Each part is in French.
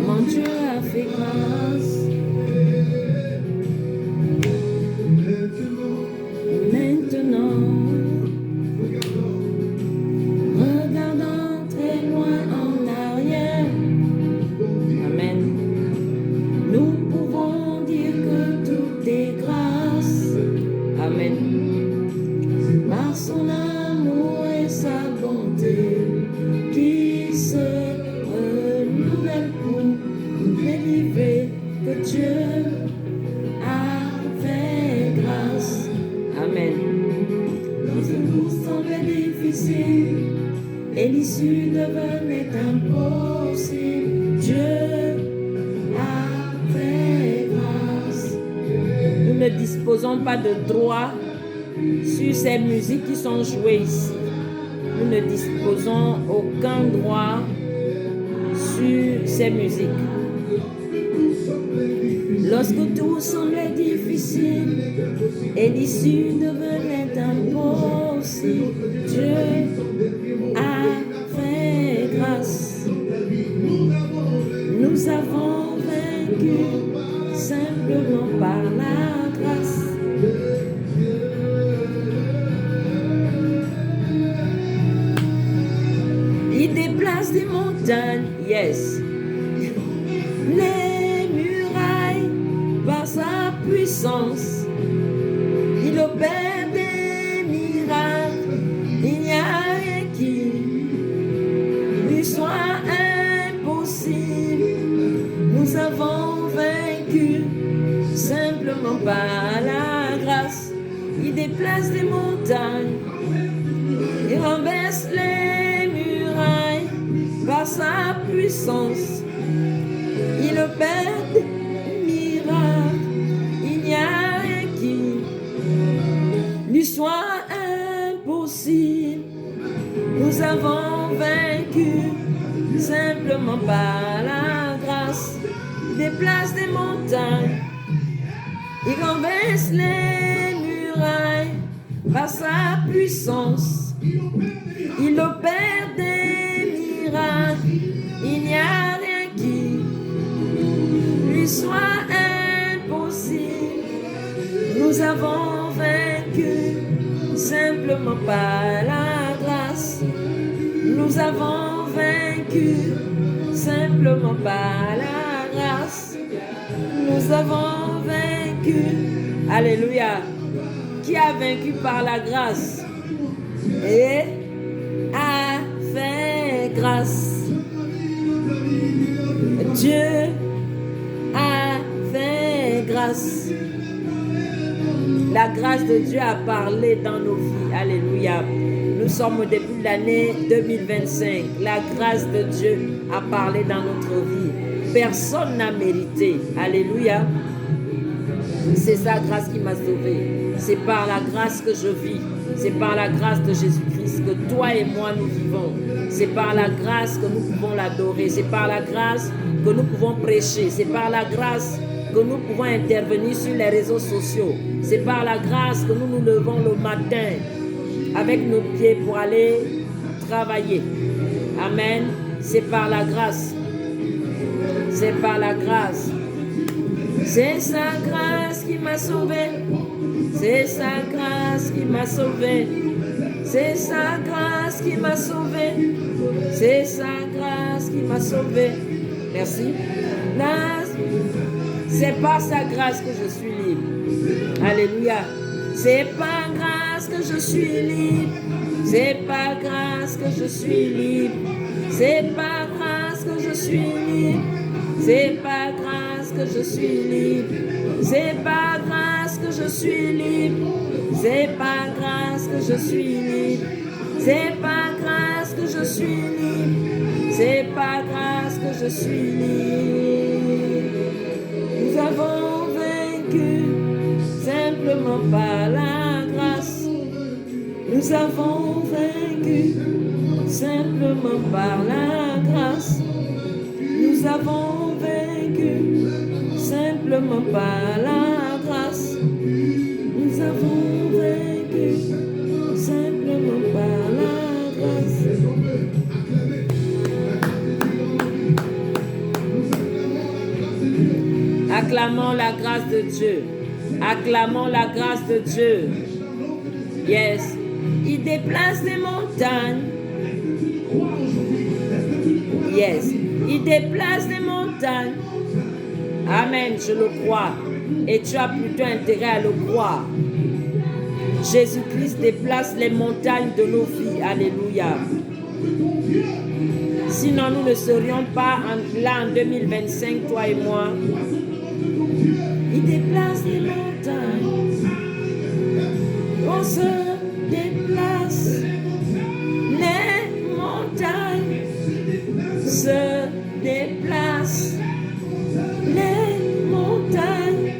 Mon Dieu a fait grâce. Maintenant, regardant très loin en arrière, amen, nous pouvons dire que tout est grâce, amen, par son amour et sa bonté qui se renouvelle pour nous délivrer, que Dieu a fait grâce, amen. Nous semblait difficile et l'issue devenait impossible. Dieu a fait grâce. Nous ne disposons pas de droit sur ces musiques qui sont jouées ici. Nous ne disposons aucun droit sur ces musiques. Lorsque tout semblait difficile et l'issue devenait impossible, Dieu a fait grâce. Nous avons vaincu simplement par la grâce. Il déplace des montagnes, yes. Les murailles par sa puissance. Il opère des miracles. Il n'y a rien qui lui soit impossible. Nous avons vaincu simplement par la grâce. Il déplace des montagnes. Il renverse les murailles par sa puissance. Il opère des miracles. Il n'y a rien qui lui soit impossible. Nous avons vaincu simplement par la grâce. Il déplace des montagnes. Il renverse les murailles par sa puissance. Il opère des miracles. Il n'y a rien qui lui soit impossible. Nous avons vaincu simplement par la grâce. Nous avons vaincu simplement par la grâce. Nous avons vaincu. Alléluia. Qui a vaincu par la grâce et a fait grâce. Dieu a fait grâce. La grâce de Dieu a parlé dans nos vies. Alléluia. Nous sommes au début de l'année 2025. La grâce de Dieu a parlé dans notre vie. Personne n'a mérité. Alléluia. C'est sa grâce qui m'a sauvé. C'est par la grâce que je vis. C'est par la grâce de Jésus-Christ que toi et moi nous vivons. C'est par la grâce que nous pouvons l'adorer. C'est par la grâce que nous pouvons prêcher. C'est par la grâce que nous pouvons intervenir sur les réseaux sociaux. C'est par la grâce que nous nous levons le matin avec nos pieds pour aller travailler. Amen. C'est par la grâce. C'est par la grâce. C'est sa grâce qui m'a sauvé. C'est sa grâce qui m'a sauvé. C'est sa grâce qui m'a sauvé. C'est sa grâce qui m'a sauvé. Merci. C'est par sa grâce que je suis libre. Alléluia. C'est par grâce que je suis libre. C'est par grâce que je suis libre. C'est par grâce que je suis libre. C'est par grâce que je suis libre. C'est par grâce que je suis libre. C'est par grâce que je suis libre. C'est par grâce que je suis libre. C'est par grâce que je suis libre. Nous avons vaincu simplement par la grâce. Nous avons vaincu simplement par la grâce. Nous avons vaincu simplement par la grâce. Nous avons vaincu Acclamons la grâce de Dieu. Acclamons la grâce de Dieu. Yes. Il déplace les montagnes. Yes. Il déplace les montagnes. Amen, je le crois. Et tu as plutôt intérêt à le croire. Jésus-Christ déplace les montagnes de nos vies. Alléluia. Sinon, nous ne serions pas là en 2025, toi et moi. Il déplace les montagnes. On se déplace. Les montagnes se déplacent. Les montagnes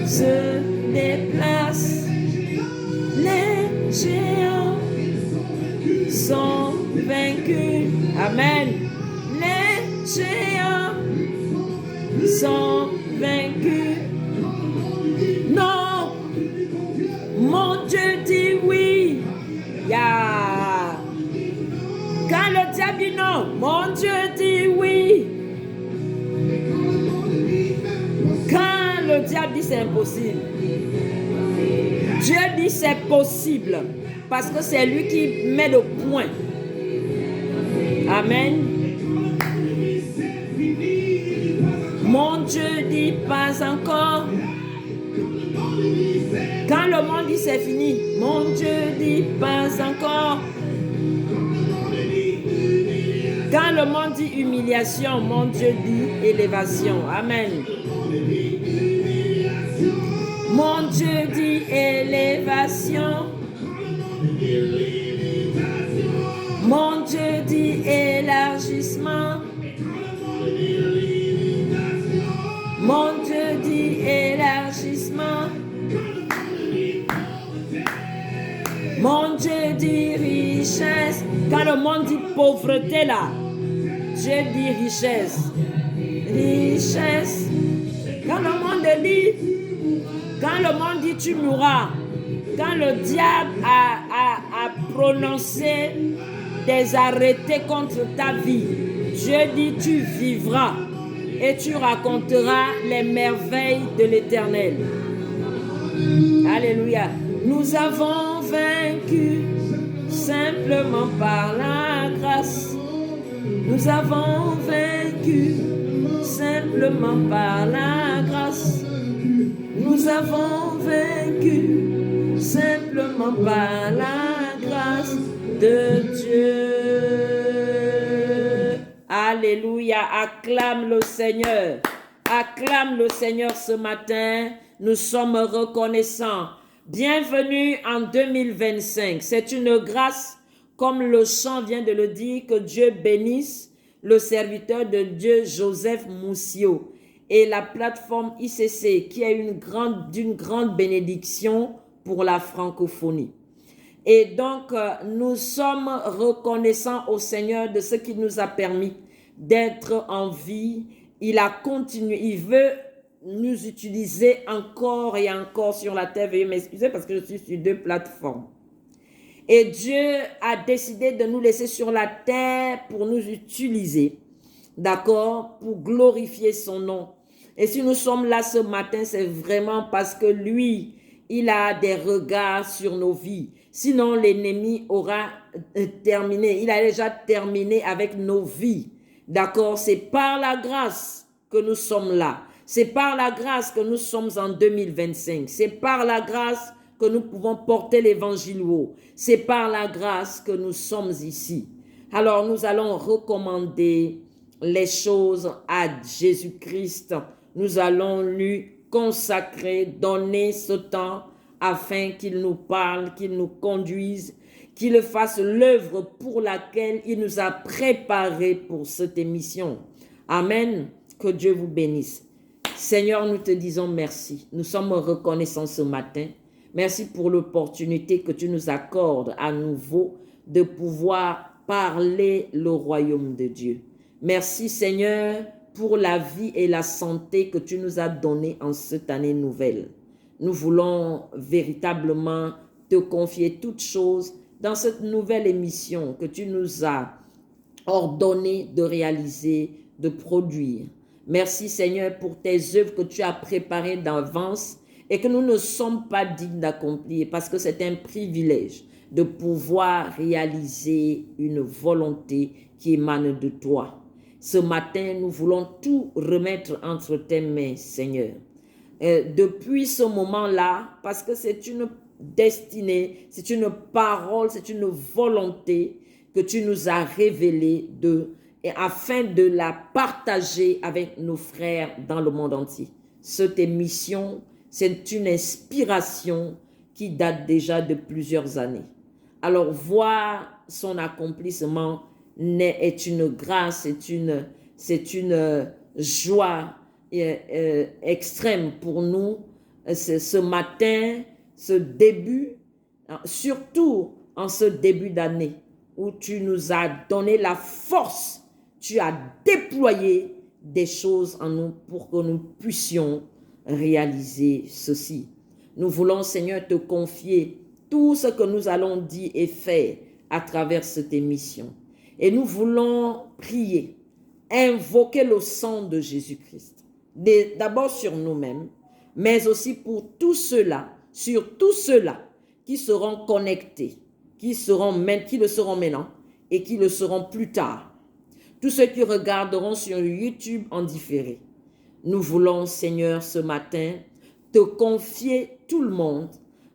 se déplacent. Les géants sont vaincus. Amen. Les géants sont vaincus. Non. Mon Dieu dit oui. Yeah. Quand le diable dit non, mon Dieu dit oui. Quand le diable dit c'est impossible, Dieu dit c'est possible. Parce que c'est lui qui met le point. Amen. Mon Dieu dit pas encore. Quand le monde dit c'est fini, mon Dieu dit pas encore. Quand le monde dit humiliation, mon Dieu dit élévation. Amen. Mon Dieu dit élévation. Mon Dieu dit élargissement. Mon Dieu dit élargissement. Mon Dieu dit richesse. Quand le monde dit pauvreté là, Dieu dit richesse. Richesse. Quand le monde dit tu mourras, quand le diable a prononcé des arrêtés contre ta vie, Dieu dit tu vivras et tu raconteras les merveilles de l'Éternel. Alléluia. Nous avons vaincu simplement par la grâce. Nous avons vaincu simplement par la grâce. Nous avons vaincu simplement par la grâce de Dieu. Alléluia. Acclame le Seigneur. Acclame le Seigneur ce matin. Nous sommes reconnaissants. Bienvenue en 2025. C'est une grâce, comme le chant vient de le dire, que Dieu bénisse le serviteur de Dieu Joseph Moussio et la plateforme ICC qui est d'une grande bénédiction pour la francophonie. Et donc, nous sommes reconnaissants au Seigneur de ce qu'il nous a permis d'être en vie. Il a continué, il veut nous utiliser encore et encore sur la terre. Veuillez m'excuser parce que je suis sur 2 plateformes. Et Dieu a décidé de nous laisser sur la terre pour nous utiliser, d'accord, pour glorifier son nom. Et si nous sommes là ce matin, c'est vraiment parce que lui, il a des regards sur nos vies. Sinon, l'ennemi aura terminé. Il a déjà terminé avec nos vies, d'accord. C'est par la grâce que nous sommes là. C'est par la grâce que nous sommes en 2025. C'est par la grâce que nous pouvons porter l'évangile haut. C'est par la grâce que nous sommes ici. Alors, nous allons recommander les choses à Jésus-Christ. Nous allons lui consacrer, donner ce temps afin qu'il nous parle, qu'il nous conduise, qu'il fasse l'œuvre pour laquelle il nous a préparés pour cette émission. Amen. Que Dieu vous bénisse. Seigneur, nous te disons merci. Nous sommes reconnaissants ce matin. Merci pour l'opportunité que tu nous accordes à nouveau de pouvoir parler le royaume de Dieu. Merci Seigneur pour la vie et la santé que tu nous as données en cette année nouvelle. Nous voulons véritablement te confier toutes choses dans cette nouvelle émission que tu nous as ordonné de réaliser, de produire. Merci Seigneur pour tes œuvres que tu as préparées d'avance et que nous ne sommes pas dignes d'accomplir parce que c'est un privilège de pouvoir réaliser une volonté qui émane de toi. Ce matin, nous voulons tout remettre entre tes mains, Seigneur. Depuis ce moment-là, parce que c'est une destinée, c'est une parole, c'est une volonté que tu nous as révélée et afin de la partager avec nos frères dans le monde entier. Cette émission, c'est une inspiration qui date déjà de plusieurs années. Alors, voir son accomplissement est une grâce, c'est une joie extrême pour nous. Ce matin, ce début, surtout en ce début d'année, où tu nous as donné la force, tu as déployé des choses en nous pour que nous puissions réaliser ceci. Nous voulons, Seigneur, te confier tout ce que nous allons dire et faire à travers cette émission. Et nous voulons prier, invoquer le sang de Jésus-Christ. D'abord sur nous-mêmes, mais aussi pour tous ceux-là, sur tous ceux-là qui seront connectés, qui le seront maintenant et qui le seront plus tard. Tous ceux qui regarderont sur YouTube en différé. Nous voulons, Seigneur, ce matin, te confier tout le monde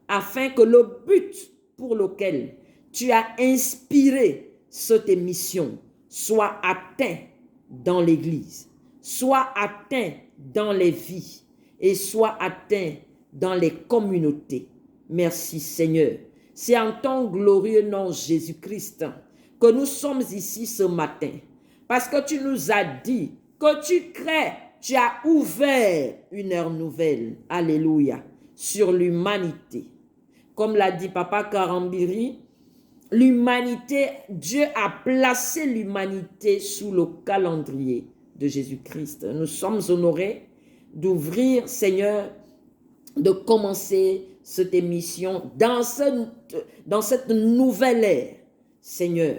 afin que le but pour lequel tu as inspiré cette émission soit atteint dans l'Église, soit atteint dans les vies et soit atteint dans les communautés. Merci Seigneur. C'est en ton glorieux nom Jésus-Christ que nous sommes ici ce matin. Parce que tu nous as dit que tu crées, tu as ouvert une ère nouvelle. Alléluia. Sur l'humanité. Comme l'a dit Papa Karambiri, l'humanité, Dieu a placé l'humanité sous le calendrier de Jésus-Christ. Nous sommes honorés d'ouvrir, Seigneur, de commencer cette émission dans cette nouvelle ère, Seigneur,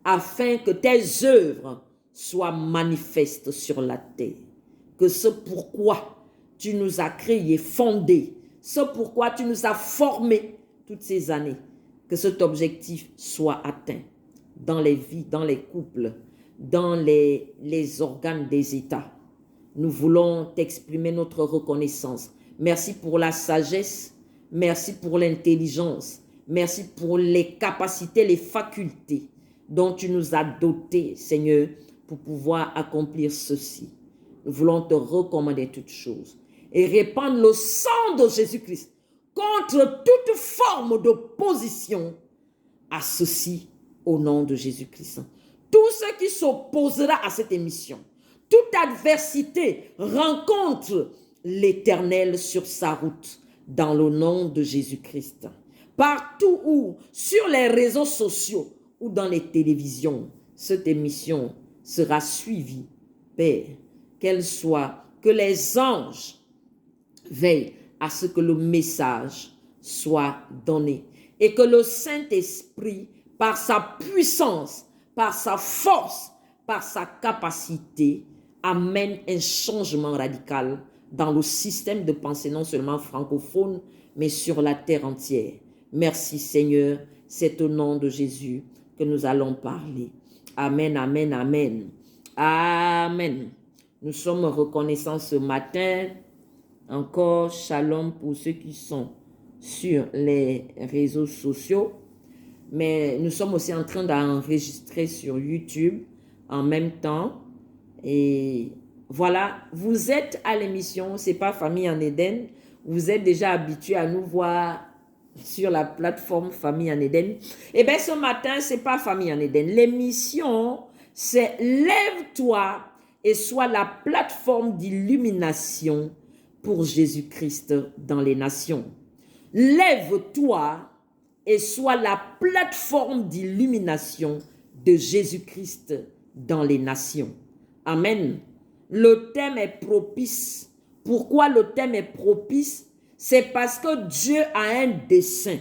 afin que tes œuvres soient manifestes sur la terre. Que ce pourquoi tu nous as créés, fondés, ce pourquoi tu nous as formés toutes ces années, que cet objectif soit atteint dans les vies, dans les couples, dans les organes des États. Nous voulons t'exprimer notre reconnaissance. Merci pour la sagesse, merci pour l'intelligence, merci pour les capacités, les facultés dont tu nous as dotés, Seigneur, pour pouvoir accomplir ceci. Nous voulons te recommander toutes choses et répandre le sang de Jésus-Christ contre toute forme d'opposition à ceci au nom de Jésus-Christ. Tout ce qui s'opposera à cette émission, toute adversité rencontre l'Éternel sur sa route dans le nom de Jésus-Christ. Partout où, sur les réseaux sociaux ou dans les télévisions, cette émission sera suivie. Père, qu'elle soit, que les anges veillent à ce que le message soit donné et que le Saint-Esprit, par sa puissance, par sa force, par sa capacité, amène un changement radical dans le système de pensée, non seulement francophone, mais sur la terre entière. Merci Seigneur, c'est au nom de Jésus que nous allons parler. Amen, amen, amen. Amen. Nous sommes reconnaissants ce matin. Encore shalom pour ceux qui sont sur les réseaux sociaux. Mais nous sommes aussi en train d'enregistrer sur YouTube en même temps. Et voilà, vous êtes à l'émission, c'est pas Famille en Éden. Vous êtes déjà habitués à nous voir sur la plateforme Famille en Éden. Et bien ce matin, c'est pas Famille en Éden. L'émission, c'est Lève-toi et sois la plateforme d'illumination pour Jésus-Christ dans les nations. Lève-toi et sois la plateforme d'illumination de Jésus-Christ dans les nations. Amen. Le thème est propice. Pourquoi le thème est propice? C'est parce que Dieu a un dessein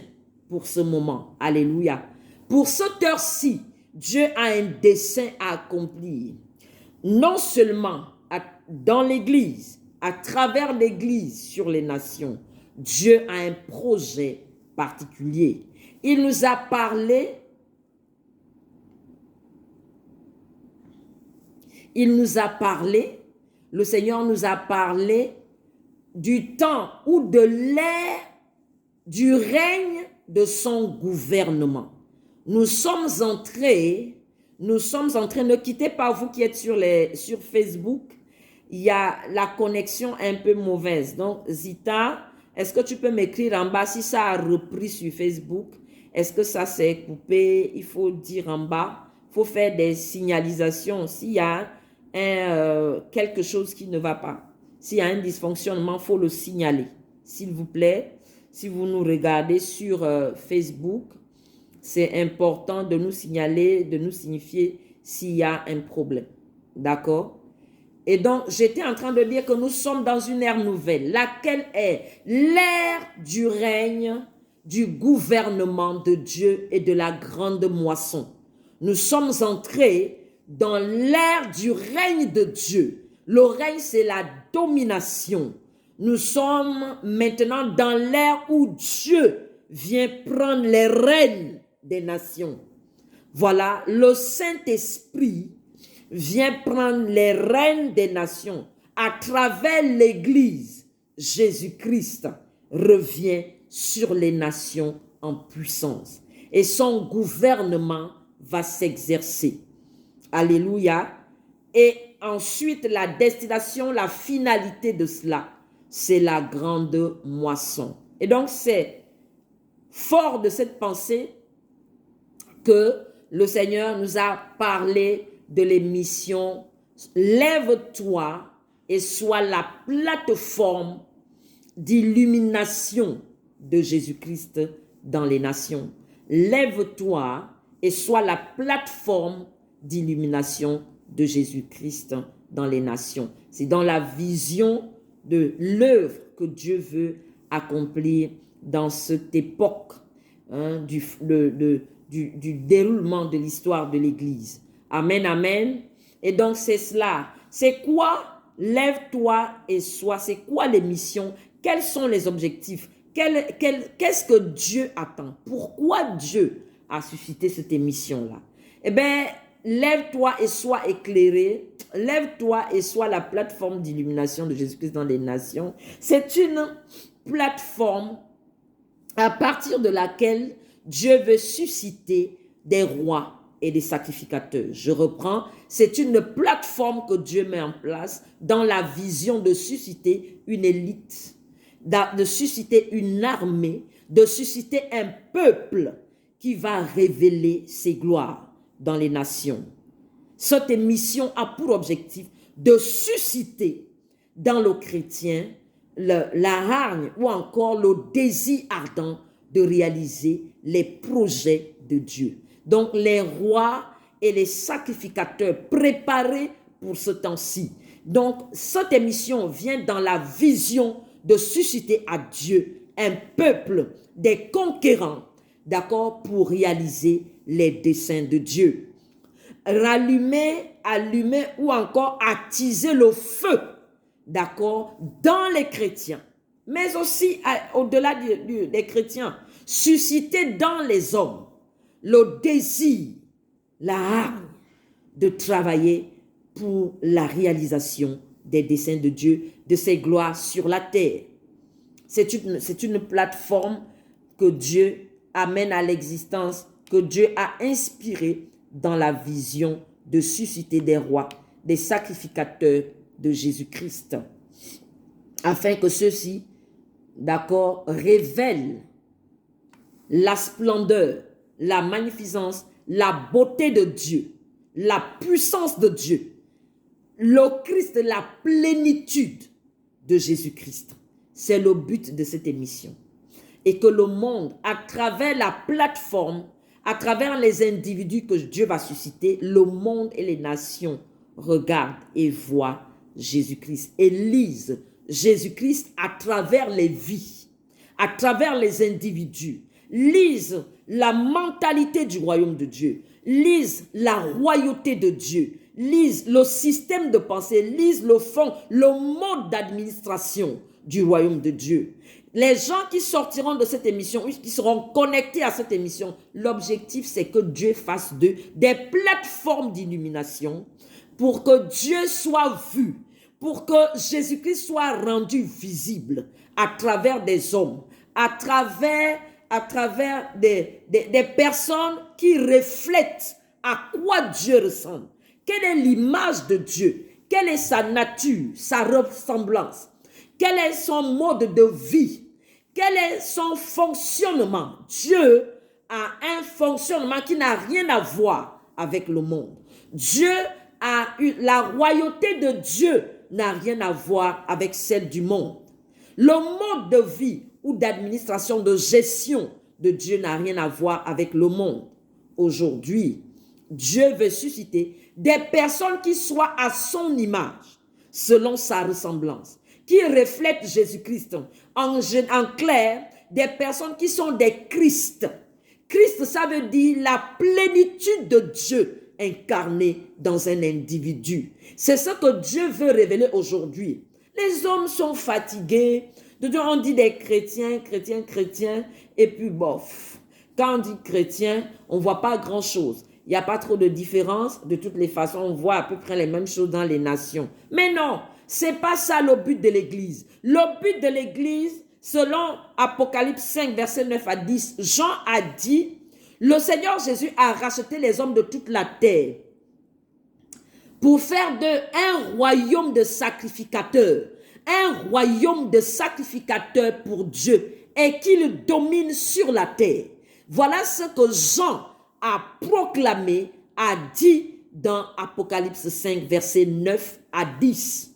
pour ce moment. Alléluia. Pour cette heure-ci, Dieu a un dessein à accomplir. Non seulement dans l'Église, à travers l'Église sur les nations, Dieu a un projet particulier. Il nous a parlé, le Seigneur nous a parlé du temps ou de l'ère du règne de son gouvernement. Nous sommes entrés, ne quittez pas vous qui êtes sur Facebook, il y a la connexion un peu mauvaise. Donc Zita, est-ce que tu peux m'écrire en bas si ça a repris sur Facebook? Est-ce que ça s'est coupé? Il faut dire en bas, il faut faire des signalisations. S'il y a quelque chose qui ne va pas, s'il y a un dysfonctionnement, il faut le signaler. S'il vous plaît, si vous nous regardez sur Facebook, c'est important de nous signaler, de nous signifier s'il y a un problème. D'accord? Et donc, j'étais en train de dire que nous sommes dans une ère nouvelle, laquelle est l'ère du règne, du gouvernement de Dieu et de la grande moisson. Nous sommes entrés dans l'ère du règne de Dieu. Le règne, c'est la domination. Nous sommes maintenant dans l'ère où Dieu vient prendre les rênes des nations. Voilà, le Saint-Esprit vient prendre les rênes des nations. À travers l'Église, Jésus-Christ revient sur les nations en puissance. Et son gouvernement va s'exercer. Alléluia. Et ensuite, la destination, la finalité de cela, c'est la grande moisson. Et donc, c'est fort de cette pensée que le Seigneur nous a parlé de l'émission « Lève-toi et sois la plateforme d'illumination de Jésus-Christ dans les nations. Lève-toi et sois la plateforme d'illumination de Jésus-Christ dans les nations. » C'est dans la vision de l'œuvre que Dieu veut accomplir dans cette époque du déroulement de l'histoire de l'Église. Amen, amen. Et donc, c'est cela. C'est quoi? Lève-toi et sois. C'est quoi les missions? Quels sont les objectifs? Qu'est-ce que Dieu attend? Pourquoi Dieu a suscité cette émission-là? Eh bien, lève-toi et sois éclairé. Lève-toi et sois la plateforme d'illumination de Jésus-Christ dans les nations. C'est une plateforme à partir de laquelle Dieu veut susciter des rois et des sacrificateurs. Je reprends, c'est une plateforme que Dieu met en place dans la vision de susciter une élite, de susciter une armée, de susciter un peuple qui va révéler ses gloires dans les nations. Cette émission a pour objectif de susciter dans le chrétien la hargne ou encore le désir ardent de réaliser les projets de Dieu. Donc les rois et les sacrificateurs préparés pour ce temps-ci. Donc cette émission vient dans la vision de susciter à Dieu un peuple des conquérants, d'accord, pour réaliser les desseins de Dieu. Rallumer, allumer ou encore attiser le feu, d'accord, dans les chrétiens, mais aussi au-delà des chrétiens, susciter dans les hommes le désir, la hargne de travailler pour la réalisation des desseins de Dieu, de ses gloires sur la terre. C'est une plateforme que Dieu amène à l'existence, que Dieu a inspirée dans la vision de susciter des rois, des sacrificateurs de Jésus-Christ, afin que ceux-ci, d'accord, révèlent la splendeur, la magnificence, la beauté de Dieu, la puissance de Dieu, le Christ, la plénitude de Jésus-Christ. C'est le but de cette émission. Et que le monde, à travers la plateforme, à travers les individus que Dieu va susciter, le monde et les nations regardent et voient Jésus-Christ et lisent Jésus-Christ à travers les vies, à travers les individus, lisent la mentalité du royaume de Dieu, lisent la royauté de Dieu, lise le système de pensée, lise le fond, le mode d'administration du royaume de Dieu. Les gens qui sortiront de cette émission, qui seront connectés à cette émission, l'objectif c'est que Dieu fasse d'eux des plateformes d'illumination pour que Dieu soit vu, pour que Jésus-Christ soit rendu visible à travers des hommes, à travers des personnes qui reflètent à quoi Dieu ressemble. Quelle est l'image de Dieu? Quelle est sa nature, sa ressemblance? Quel est son mode de vie? Quel est son fonctionnement? Dieu a un fonctionnement qui n'a rien à voir avec le monde. La royauté de Dieu n'a rien à voir avec celle du monde. Le mode de vie ou d'administration, de gestion de Dieu n'a rien à voir avec le monde. Aujourd'hui, Dieu veut susciter des personnes qui soient à son image, selon sa ressemblance, qui reflètent Jésus-Christ. En clair, des personnes qui sont des Christ. Christ, ça veut dire la plénitude de Dieu incarnée dans un individu. C'est ce que Dieu veut révéler aujourd'hui. Les hommes sont fatigués. On dit des chrétiens, et puis bof. Quand on dit chrétien, on ne voit pas grand-chose. Il n'y a pas trop de différence. De toutes les façons, on voit à peu près les mêmes choses dans les nations. Mais non, ce n'est pas ça le but de l'Église. Le but de l'Église, selon Apocalypse 5, versets 9 à 10, Jean a dit, le Seigneur Jésus a racheté les hommes de toute la terre pour faire d'eux un royaume de sacrificateurs. Un royaume de sacrificateurs pour Dieu et qu'il domine sur la terre. Voilà ce que Jean a proclamé, a dit dans Apocalypse 5, versets 9 à 10.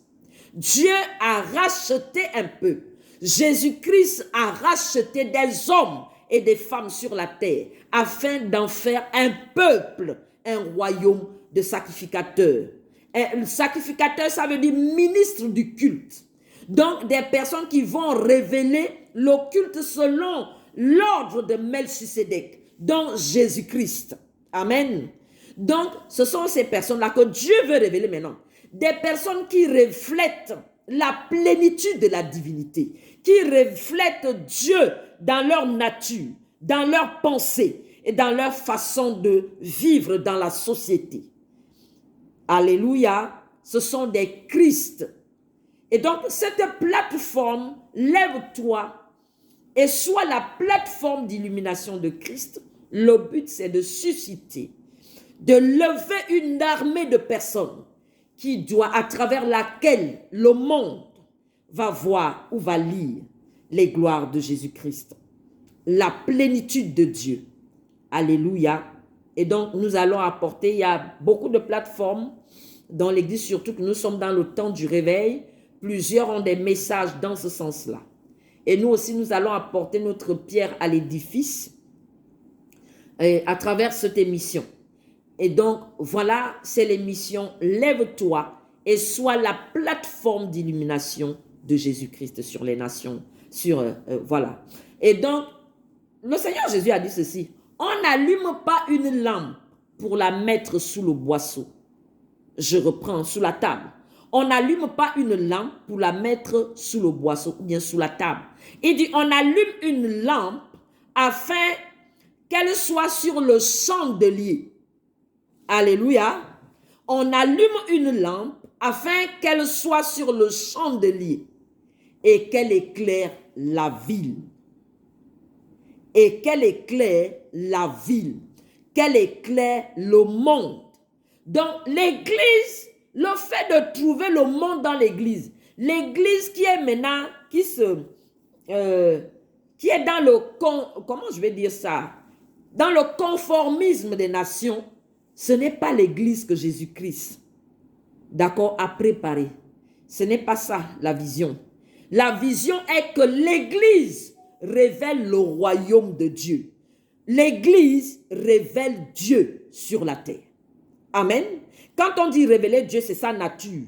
Dieu a racheté un peu. Jésus-Christ a racheté des hommes et des femmes sur la terre afin d'en faire un peuple, un royaume de sacrificateurs. Un sacrificateur, ça veut dire ministre du culte. Donc, des personnes qui vont révéler le culte selon l'ordre de Melchisédek, dont Jésus-Christ. Amen. Donc, ce sont ces personnes-là que Dieu veut révéler maintenant. Des personnes qui reflètent la plénitude de la divinité, qui reflètent Dieu dans leur nature, dans leur pensée et dans leur façon de vivre dans la société. Alléluia. Ce sont des Christ. Et donc, cette plateforme, lève-toi et sois la plateforme d'illumination de Christ. Le but, c'est de susciter, de lever une armée de personnes à travers laquelle le monde va voir ou va lire les gloires de Jésus-Christ. La plénitude de Dieu. Alléluia. Et donc, nous allons apporter, il y a beaucoup de plateformes dans l'Église, surtout que nous sommes dans le temps du réveil. Plusieurs ont des messages dans ce sens-là. Et nous aussi, nous allons apporter notre pierre à l'édifice à travers cette émission. Et donc, voilà, c'est l'émission « Lève-toi et sois la plateforme d'illumination de Jésus-Christ sur les nations. » Voilà. Et donc, le Seigneur Jésus a dit ceci. On n'allume pas une lampe pour la mettre sous le boisseau. Je reprends, sous la table. On n'allume pas une lampe pour la mettre sous le boisseau ou bien sous la table. Il dit, on allume une lampe afin qu'elle soit sur le chandelier. Alléluia. On allume une lampe afin qu'elle soit sur le chandelier et qu'elle éclaire la ville. Et qu'elle éclaire la ville. Qu'elle éclaire le monde. Donc l'église, le fait de trouver le monde dans l'église qui est maintenant, qui est dans le, comment je vais dire ça, dans le conformisme des nations, ce n'est pas l'église que Jésus-Christ, d'accord, a préparée. Ce n'est pas ça la vision. La vision est que l'église révèle le royaume de Dieu. L'église révèle Dieu sur la terre. Amen. Quand on dit révéler Dieu, c'est sa nature.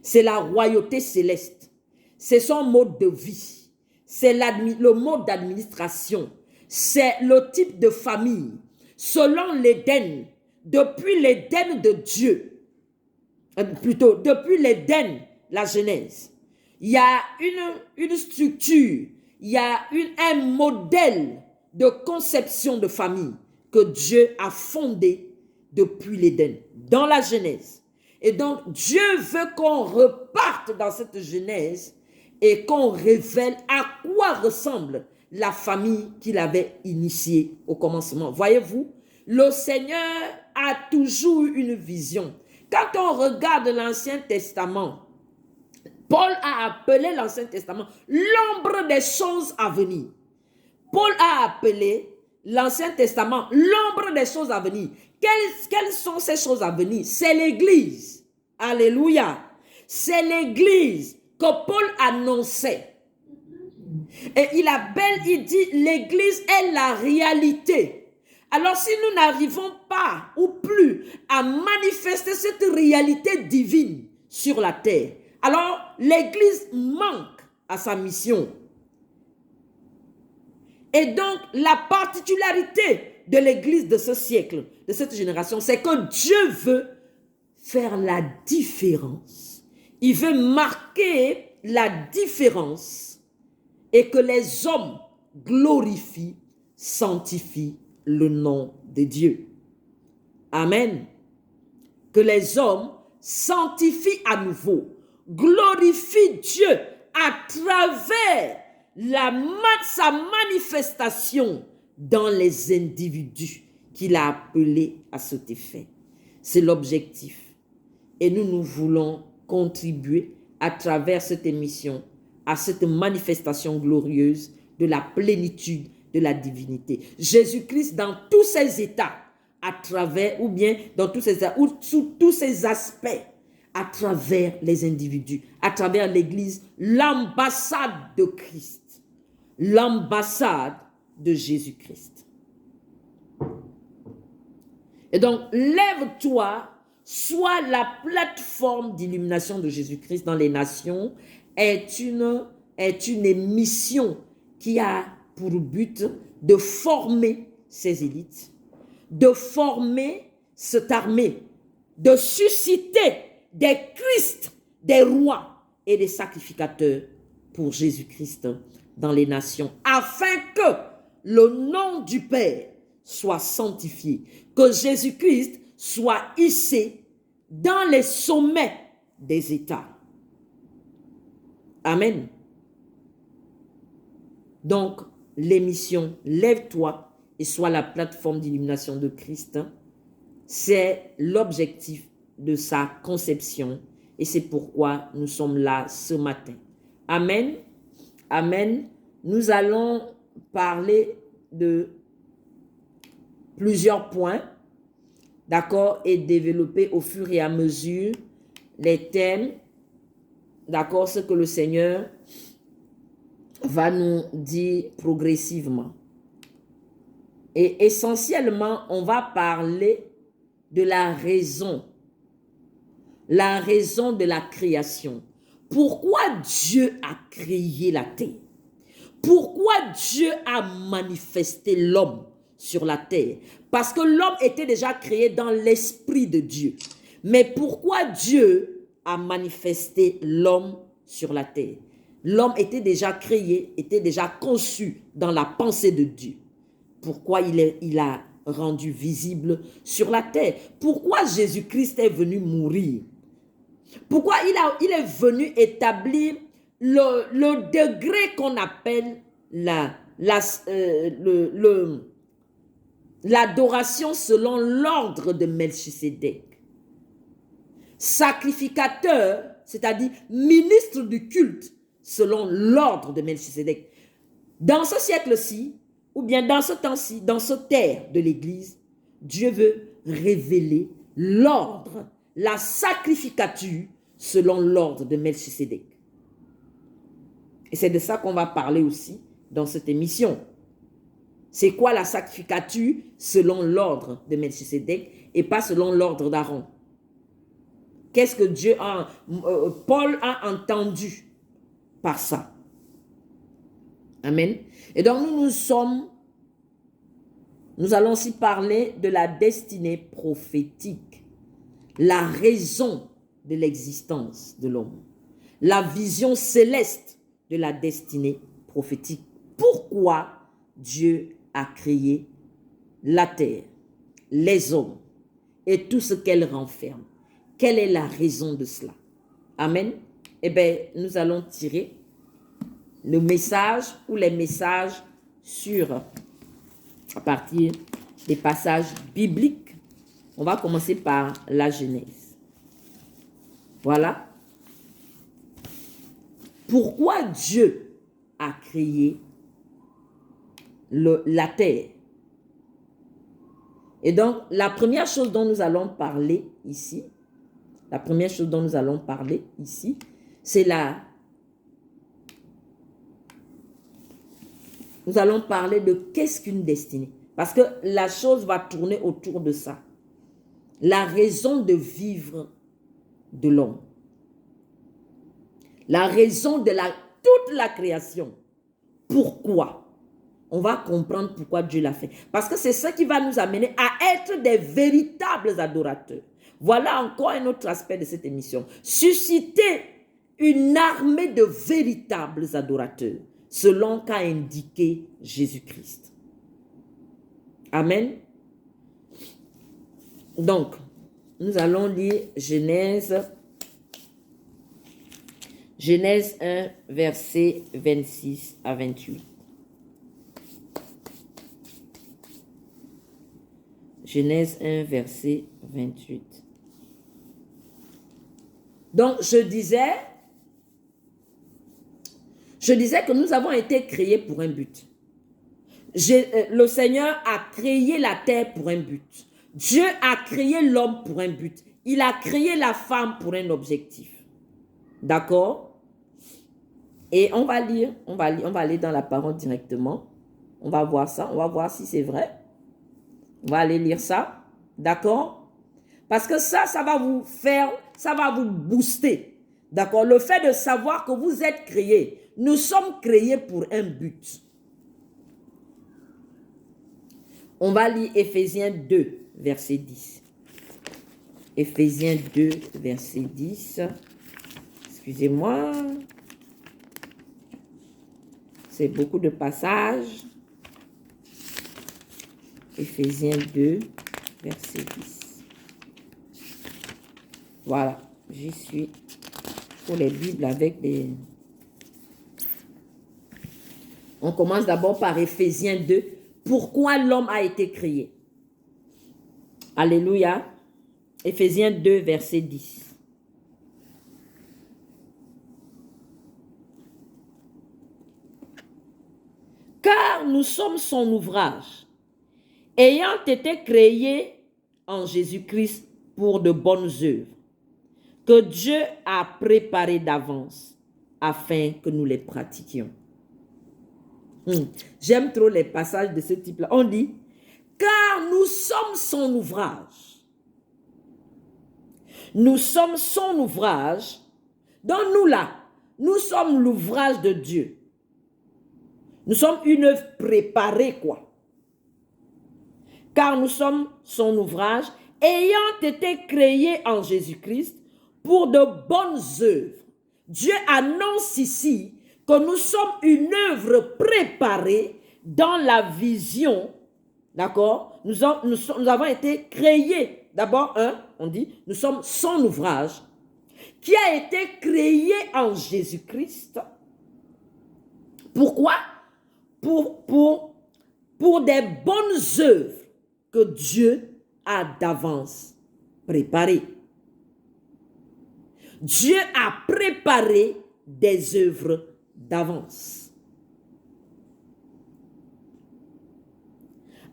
C'est la royauté céleste. C'est son mode de vie. C'est le mode d'administration. C'est le type de famille. Selon l'Éden, depuis l'Éden de Dieu, plutôt depuis l'Éden, la Genèse, il y a une structure, il y a un modèle de conception de famille que Dieu a fondé depuis l'Éden, dans la Genèse. Et donc, Dieu veut qu'on reparte dans cette Genèse et qu'on révèle à quoi ressemble la famille qu'il avait initiée au commencement. Voyez-vous, le Seigneur a toujours eu une vision. Quand on regarde l'Ancien Testament, Paul a appelé l'Ancien Testament l'ombre des choses à venir. Paul a appelé l'Ancien Testament l'ombre des choses à venir. Quelles sont ces choses à venir? C'est l'Église. Alléluia. C'est l'Église que Paul annonçait. Et il dit, l'Église est la réalité. Alors si nous n'arrivons pas ou plus à manifester cette réalité divine sur la terre, alors l'Église manque à sa mission. Et donc la particularité de l'Église de ce siècle, de cette génération, c'est que Dieu veut faire la différence. Il veut marquer la différence et que les hommes glorifient, sanctifient le nom de Dieu. Amen. Que les hommes sanctifient à nouveau, glorifient Dieu à travers sa manifestation dans les individus qu'il a appelés à cet effet. C'est l'objectif. Et nous voulons contribuer à travers cette émission à cette manifestation glorieuse de la plénitude de la divinité. Jésus-Christ dans tous ses états, à travers, ou bien dans tous ses états, ou sous tous ses aspects, à travers les individus, à travers l'Église, l'ambassade de Christ, l'ambassade de Jésus-Christ. Et donc, lève-toi, sois la plateforme d'illumination de Jésus-Christ dans les nations, est une émission qui a pour but de former ces élites, de former cette armée, de susciter des Christ, des rois et des sacrificateurs pour Jésus-Christ dans les nations, afin que le nom du Père soit sanctifié, que Jésus-Christ soit hissé dans les sommets des États. Amen. Donc, l'émission Lève-toi et sois la plateforme d'illumination de Christ, c'est l'objectif de sa conception et c'est pourquoi nous sommes là ce matin. Amen. Amen. Nous allons parler de plusieurs points, d'accord, et développer au fur et à mesure les thèmes, d'accord, ce que le Seigneur va nous dire progressivement. Et essentiellement, on va parler de la raison de la création. Pourquoi Dieu a créé la terre? Pourquoi Dieu a manifesté l'homme sur la terre? Parce que l'homme était déjà créé dans l'esprit de Dieu. Mais pourquoi Dieu a manifesté l'homme sur la terre? L'homme était déjà créé, était déjà conçu dans la pensée de Dieu. Pourquoi il a rendu visible sur la terre? Pourquoi Jésus-Christ est venu mourir? Pourquoi il est venu établir le degré qu'on appelle l'adoration selon l'ordre de Melchisédek? Sacrificateur, c'est-à-dire ministre du culte selon l'ordre de Melchisédek. Dans ce siècle-ci, ou bien dans ce temps-ci, dans cette ère de l'Église, Dieu veut révéler l'ordre, la sacrificature selon l'ordre de Melchisédek. Et c'est de ça qu'on va parler aussi dans cette émission. C'est quoi la sacrificature selon l'ordre de Melchisédek et pas selon l'ordre d'Aaron? Qu'est-ce que Paul a entendu par ça? Amen. Et donc nous allons aussi parler de la destinée prophétique, la raison de l'existence de l'homme, la vision céleste de la destinée prophétique. Pourquoi Dieu a créé la terre, les hommes et tout ce qu'elle renferme? Quelle est la raison de cela? Amen. Eh bien, nous allons tirer le message ou les messages à partir des passages bibliques. On va commencer par la Genèse. Voilà. Pourquoi Dieu a créé la terre? Et donc, la première chose dont nous allons parler ici, c'est nous allons parler de qu'est-ce qu'une destinée. Parce que la chose va tourner autour de ça. La raison de vivre de l'homme. La raison de toute la création. Pourquoi? On va comprendre pourquoi Dieu l'a fait. Parce que c'est ça qui va nous amener à être des véritables adorateurs. Voilà encore un autre aspect de cette émission. Susciter une armée de véritables adorateurs, selon qu'a indiqué Jésus-Christ. Amen. Donc, nous allons lire Genèse 1, versets 26 à 28. Genèse 1, verset 28. Donc, je disais que nous avons été créés pour un but. Le Seigneur a créé la terre pour un but. Dieu a créé l'homme pour un but. Il a créé la femme pour un objectif. D'accord? Et on va aller dans la parole directement. On va voir ça, on va voir si c'est vrai. On va aller lire ça. D'accord? Parce que ça va vous booster. D'accord? Le fait de savoir que vous êtes créés. Nous sommes créés pour un but. On va lire Éphésiens 2, verset 10. Éphésiens 2, verset 10. Excusez-moi. C'est beaucoup de passages. Éphésiens 2, verset 10. Voilà, j'y suis. Pour les Bibles avec des... On commence d'abord par Éphésiens 2. Pourquoi l'homme a été créé? Alléluia. Éphésiens 2, verset 10. Car nous sommes son ouvrage, ayant été créés en Jésus-Christ pour de bonnes œuvres, que Dieu a préparées d'avance afin que nous les pratiquions. J'aime trop les passages de ce type-là. On dit, car nous sommes son ouvrage. Nous sommes son ouvrage. Donc nous là, nous sommes l'ouvrage de Dieu. Nous sommes une œuvre préparée, quoi. Car nous sommes son ouvrage, ayant été créés en Jésus-Christ pour de bonnes œuvres. Dieu annonce ici que nous sommes une œuvre préparée dans la vision, d'accord? Nous avons été créés. D'abord, on dit, nous sommes son ouvrage qui a été créé en Jésus-Christ. Pourquoi? Pour des bonnes œuvres que Dieu a d'avance préparées. Dieu a préparé des œuvres d'avance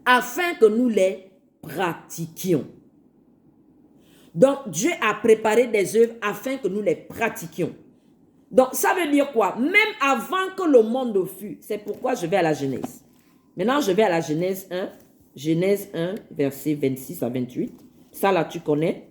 afin que nous les pratiquions. Donc, Dieu a préparé des œuvres afin que nous les pratiquions. Donc, ça veut dire quoi? Même avant que le monde fût, c'est pourquoi je vais à la Genèse. Maintenant, je vais à la Genèse 1. Genèse 1, versets 26 à 28. Ça, là, tu connais.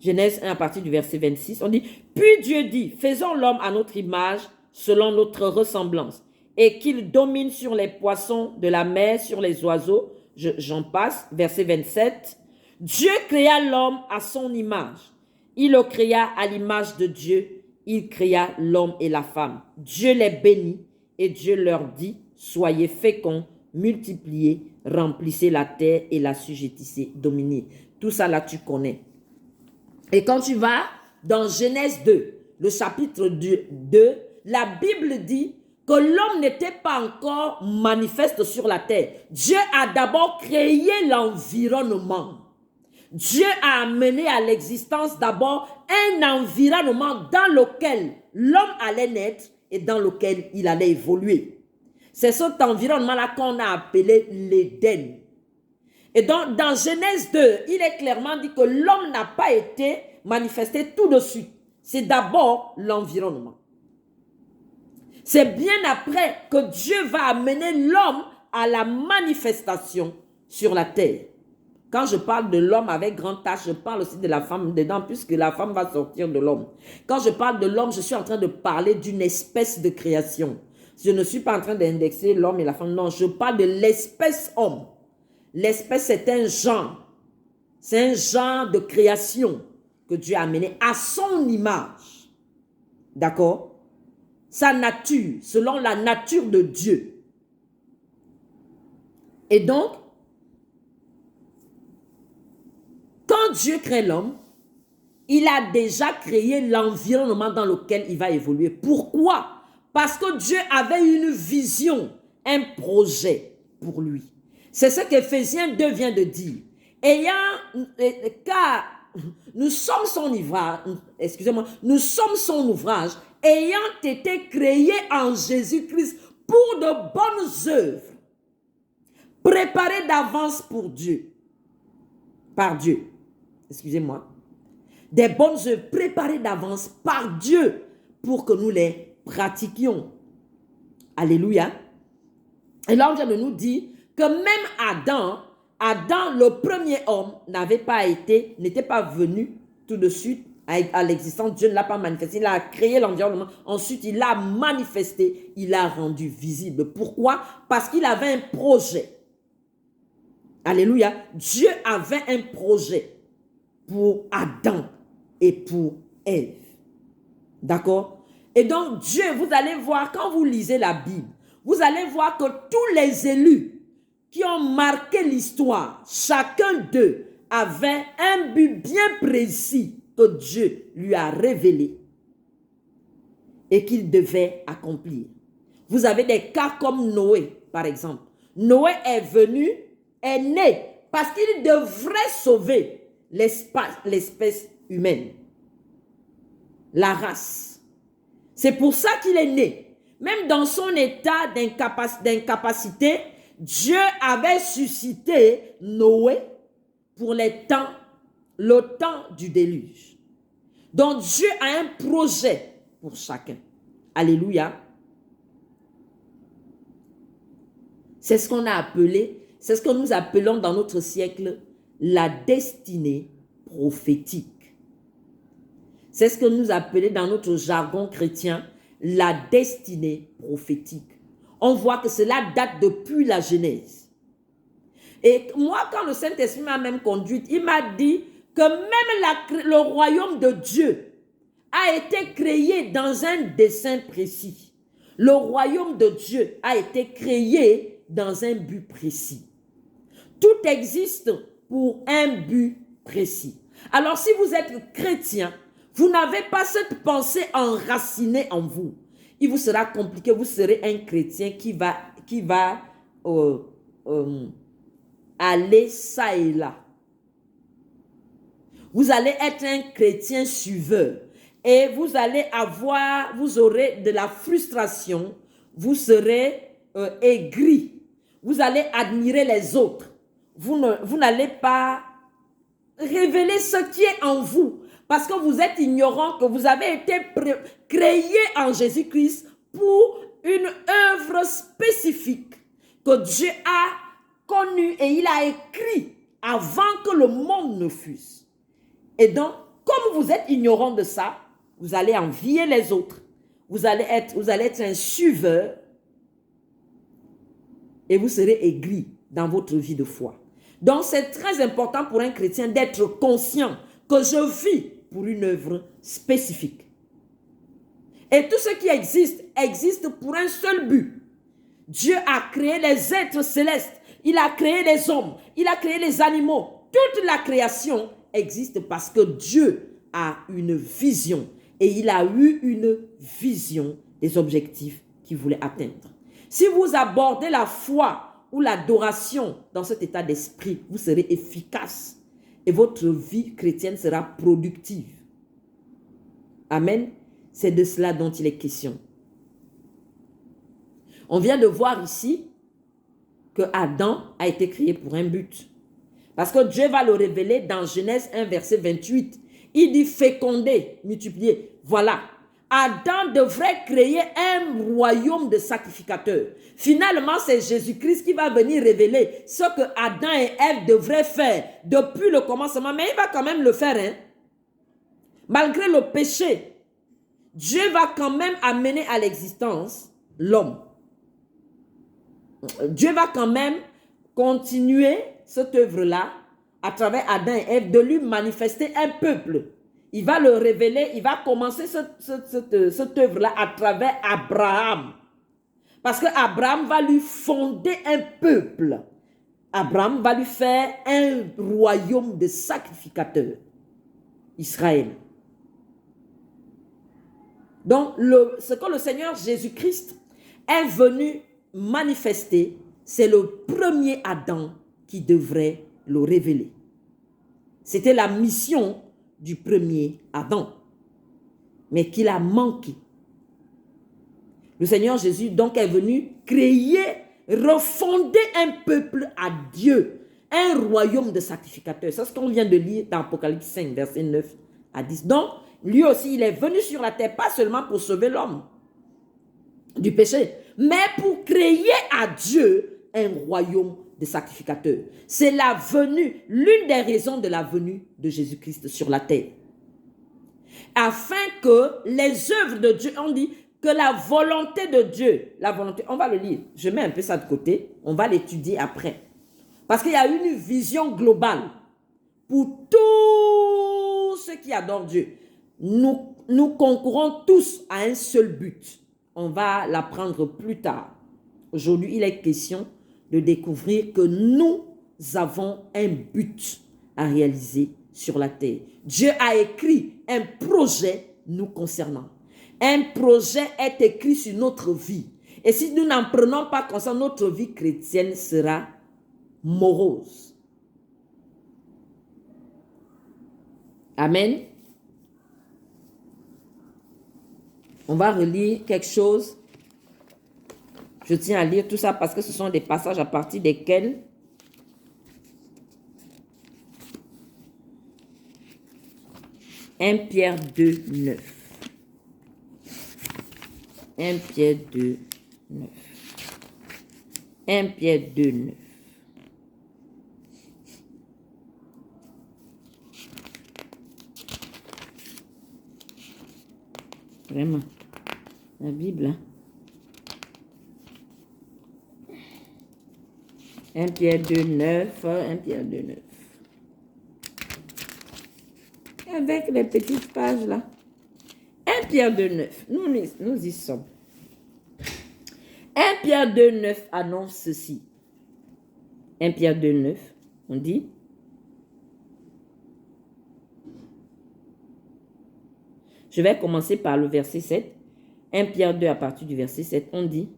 Genèse 1, à partir du verset 26. On dit, puis Dieu dit, faisons l'homme à notre image, selon notre ressemblance, et qu'il domine sur les poissons de la mer, sur les oiseaux. J'en passe. Verset 27. Dieu créa l'homme à son image. Il le créa à l'image de Dieu. Il créa l'homme et la femme. Dieu les bénit et Dieu leur dit, soyez féconds, multipliez, remplissez la terre et la sujettissez, dominez. Tout ça là, tu connais. Et quand tu vas dans Genèse 2, le chapitre 2, la Bible dit que l'homme n'était pas encore manifeste sur la terre. Dieu a d'abord créé l'environnement. Dieu a amené à l'existence d'abord un environnement dans lequel l'homme allait naître et dans lequel il allait évoluer. C'est cet environnement-là qu'on a appelé l'Éden. Et donc, dans Genèse 2, il est clairement dit que l'homme n'a pas été manifesté tout de suite. C'est d'abord l'environnement. C'est bien après que Dieu va amener l'homme à la manifestation sur la terre. Quand je parle de l'homme avec grand H, je parle aussi de la femme dedans, puisque la femme va sortir de l'homme. Quand je parle de l'homme, je suis en train de parler d'une espèce de création. Je ne suis pas en train d'indexer l'homme et la femme, non, je parle de l'espèce homme. L'espèce, c'est un genre. C'est un genre de création que Dieu a amené à son image. D'accord? Sa nature, selon la nature de Dieu. Et donc, quand Dieu crée l'homme, il a déjà créé l'environnement dans lequel il va évoluer. Pourquoi? Parce que Dieu avait une vision, un projet pour lui. C'est ce qu'Éphésiens 2 vient de dire. Car nous sommes son ouvrage, nous sommes son ouvrage, ayant été créés en Jésus-Christ pour de bonnes œuvres, préparées d'avance pour Dieu, par Dieu. Excusez-moi. Des bonnes œuvres préparées d'avance par Dieu pour que nous les pratiquions. Alléluia. Et là, on vient de nous dire que même Adam, le premier homme, n'était pas venu tout de suite à l'existence. Dieu ne l'a pas manifesté. Il a créé l'environnement. Ensuite, il l'a manifesté. Il l'a rendu visible. Pourquoi? Parce qu'il avait un projet. Alléluia. Dieu avait un projet pour Adam et pour Ève. D'accord? Et donc, Dieu, vous allez voir, quand vous lisez la Bible, vous allez voir que tous les élus qui ont marqué l'histoire, chacun d'eux avait un but bien précis que Dieu lui a révélé et qu'il devait accomplir. Vous avez des cas comme Noé, par exemple. Noé est né parce qu'il devrait sauver l'espèce humaine, la race. C'est pour ça qu'il est né. Même dans son état d'incapacité, Dieu avait suscité Noé pour le temps du déluge. Donc Dieu a un projet pour chacun. Alléluia. C'est ce qu'on a appelé, c'est ce que nous appelons dans notre siècle la destinée prophétique. C'est ce que nous appelons dans notre jargon chrétien la destinée prophétique. On voit que cela date depuis la Genèse. Et moi, quand le Saint-Esprit m'a même conduite, il m'a dit que même le royaume de Dieu a été créé dans un dessein précis. Le royaume de Dieu a été créé dans un but précis. Tout existe pour un but précis. Alors, si vous êtes chrétien, vous n'avez pas cette pensée enracinée en vous. Il vous sera compliqué, vous serez un chrétien qui va aller ça et là. Vous allez être un chrétien suiveur et vous aurez de la frustration, vous serez aigri, vous allez admirer les autres. Vous n'allez pas révéler ce qui est en vous. Parce que vous êtes ignorant que vous avez été créé en Jésus-Christ pour une œuvre spécifique que Dieu a connue et il a écrit avant que le monde ne fût. Et donc, comme vous êtes ignorant de ça, vous allez envier les autres. Vous allez être un suiveur et vous serez aigri dans votre vie de foi. Donc, c'est très important pour un chrétien d'être conscient que je vis pour une œuvre spécifique. Et tout ce qui existe pour un seul but. Dieu a créé les êtres célestes. Il a créé les hommes. Il a créé les animaux. Toute la création existe parce que Dieu a une vision. Et il a eu une vision des objectifs qu'il voulait atteindre. Si vous abordez la foi ou l'adoration dans cet état d'esprit, vous serez efficace. Et votre vie chrétienne sera productive. Amen. C'est de cela dont il est question. On vient de voir ici que Adam a été créé pour un but. Parce que Dieu va le révéler dans Genèse 1, verset 28. Il dit féconder, multiplier. Voilà. Adam devrait créer un royaume de sacrificateurs. Finalement, c'est Jésus-Christ qui va venir révéler ce que Adam et Ève devraient faire depuis le commencement. Mais il va quand même le faire. Hein? Malgré le péché, Dieu va quand même amener à l'existence l'homme. Dieu va quand même continuer cette œuvre-là à travers Adam et Ève, de lui manifester un peuple. Il va le révéler, il va commencer cette œuvre-là à travers Abraham. Parce qu'Abraham va lui fonder un peuple. Abraham va lui faire un royaume de sacrificateurs. Israël. Donc, ce que le Seigneur Jésus-Christ est venu manifester, c'est le premier Adam qui devrait le révéler. C'était la mission du premier Adam, mais qu'il a manqué. Le Seigneur Jésus donc est venu créer, refonder un peuple à Dieu, un royaume de sacrificateurs. C'est ce qu'on vient de lire dans Apocalypse 5, verset 9 à 10. Donc, lui aussi, il est venu sur la terre, pas seulement pour sauver l'homme du péché, mais pour créer à Dieu un royaume de sacrificateurs. C'est la venue, l'une des raisons de la venue de Jésus-Christ sur la terre. Afin que les œuvres de Dieu, on dit que la volonté de Dieu, la volonté, on va le lire, je mets un peu ça de côté, on va l'étudier après. Parce qu'il y a une vision globale pour tous ceux qui adorent Dieu. Nous concourons tous à un seul but. On va l'apprendre plus tard. Aujourd'hui, il est question de découvrir que nous avons un but à réaliser sur la terre. Dieu a écrit un projet nous concernant. Un projet est écrit sur notre vie. Et si nous n'en prenons pas conscience, notre vie chrétienne sera morose. Amen. On va relire quelque chose. Je tiens à lire tout ça parce que ce sont des passages à partir desquels Pierre 2, 9. 1 Pierre 2, 9. 1 Pierre 2, 9. Vraiment. La Bible, hein? 1 Pierre 2, 9. 1 Pierre 2, 9. Avec les petites pages là. 1 Pierre 2, 9. Nous y sommes. 1 Pierre 2, 9 annonce ceci. 1 Pierre 2, 9. On dit. Je vais commencer par le verset 7. 1 Pierre 2 à partir du verset 7. On dit.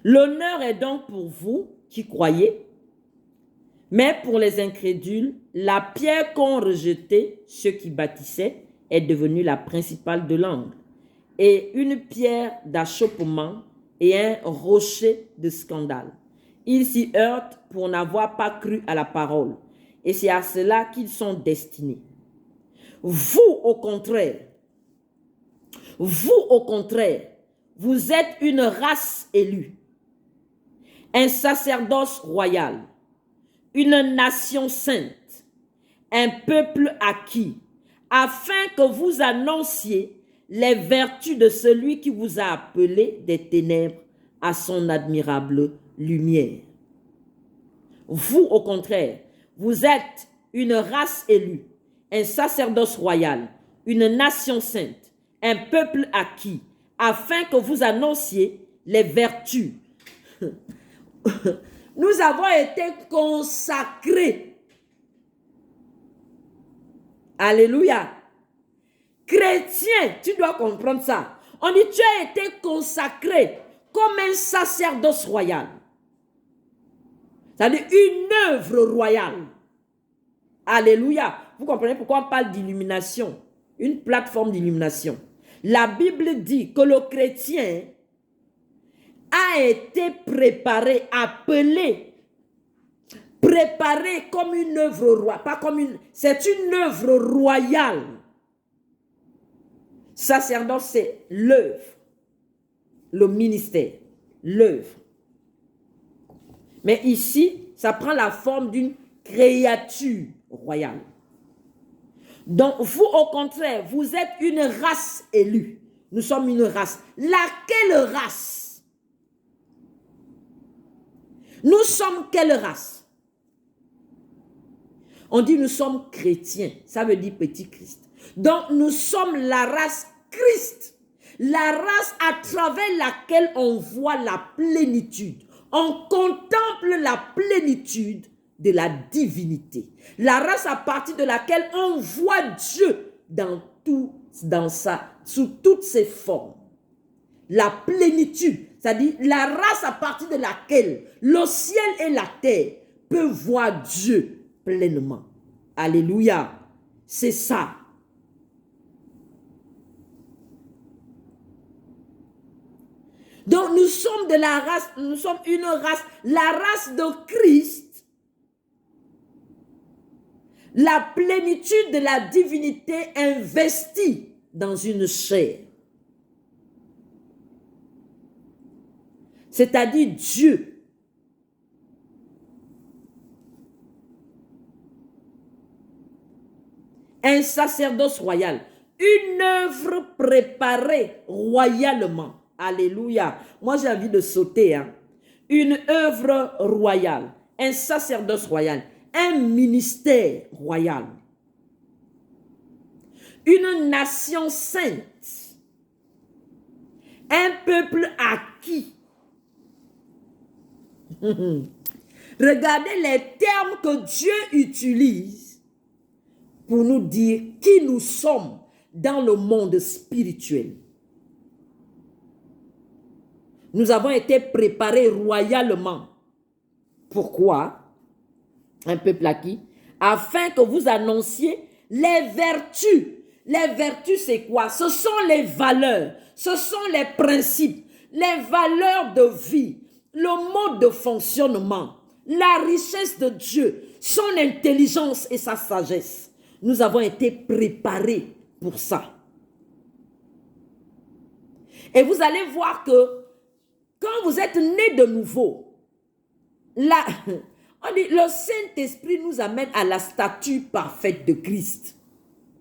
L'honneur est donc pour vous qui croyez, mais pour les incrédules, la pierre qu'ont rejetée ceux qui bâtissaient est devenue la principale de l'angle, et une pierre d'achoppement et un rocher de scandale. Ils s'y heurtent pour n'avoir pas cru à la parole, et c'est à cela qu'ils sont destinés. Vous, au contraire, vous êtes une race élue, un sacerdoce royal, une nation sainte, un peuple acquis, afin que vous annonciez les vertus de celui qui vous a appelé des ténèbres à son admirable lumière. Vous, au contraire, vous êtes une race élue, un sacerdoce royal, une nation sainte, un peuple acquis, afin que vous annonciez les vertus. Nous avons été consacrés. Alléluia. Chrétien, tu dois comprendre ça. On dit, tu as été consacré comme un sacerdoce royal. C'est-à-dire une œuvre royale. Alléluia. Vous comprenez pourquoi on parle d'illumination? Une plateforme d'illumination. La Bible dit que le chrétien a été préparé, appelé, préparé comme une œuvre royale. Pas comme une... C'est une œuvre royale. Sacerdoce, c'est l'œuvre. Le ministère. L'œuvre. Mais ici, ça prend la forme d'une créature royale. Donc, vous, au contraire, vous êtes une race élue. Nous sommes une race. Laquelle race? Nous sommes quelle race? On dit nous sommes chrétiens. Ça veut dire petit Christ. Donc, nous sommes la race Christ. La race à travers laquelle on voit la plénitude. On contemple la plénitude de la divinité. La race à partir de laquelle on voit Dieu sous toutes ses formes. La plénitude, c'est-à-dire la race à partir de laquelle le ciel et la terre peuvent voir Dieu pleinement. Alléluia. C'est ça. Donc nous sommes de la race, nous sommes une race, la race de Christ, la plénitude de la divinité investie dans une chair. C'est-à-dire Dieu. Un sacerdoce royal, une œuvre préparée royalement. Alléluia. Moi, j'ai envie de sauter. Hein. Une œuvre royale, un sacerdoce royal, un ministère royal, une nation sainte, un peuple acquis. Regardez les termes que Dieu utilise pour nous dire qui nous sommes dans le monde spirituel. Nous avons été préparés royalement. Pourquoi? Un peuple acquis. Afin que vous annonciez les vertus. Les vertus, c'est quoi? Ce sont les valeurs. Ce sont les principes. Les valeurs de vie. Le mode de fonctionnement. La richesse de Dieu. Son intelligence et sa sagesse. Nous avons été préparés pour ça. Et vous allez voir que quand vous êtes né de nouveau, là, on dit, le Saint-Esprit nous amène à la stature parfaite de Christ.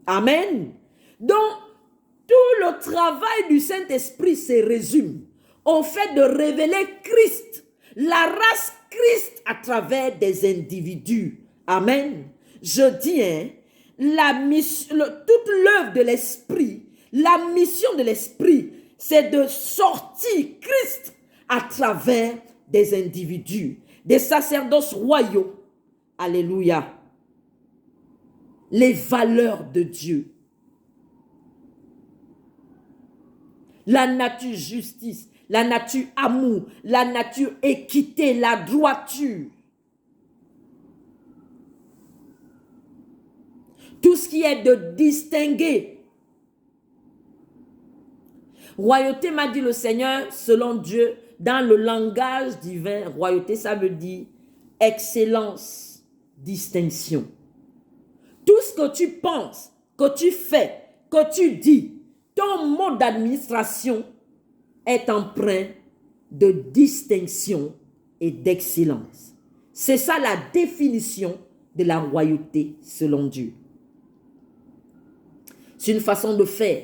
Amen. Donc, tout le travail du Saint-Esprit se résume au fait de révéler Christ, la race Christ à travers des individus. Amen. Je dis, hein, toute l'œuvre de l'Esprit, la mission de l'Esprit, c'est de sortir Christ à travers des individus, des sacerdoces royaux. Alléluia. Les valeurs de Dieu. La nature justice, la nature amour, la nature équité, la droiture. Tout ce qui est de distingué. Royauté, m'a dit le Seigneur, selon Dieu, dans le langage divin, royauté, ça veut dire excellence, distinction. Tout ce que tu penses, que tu fais, que tu dis, ton mode d'administration est empreint de distinction et d'excellence. C'est ça la définition de la royauté selon Dieu. C'est une façon de faire.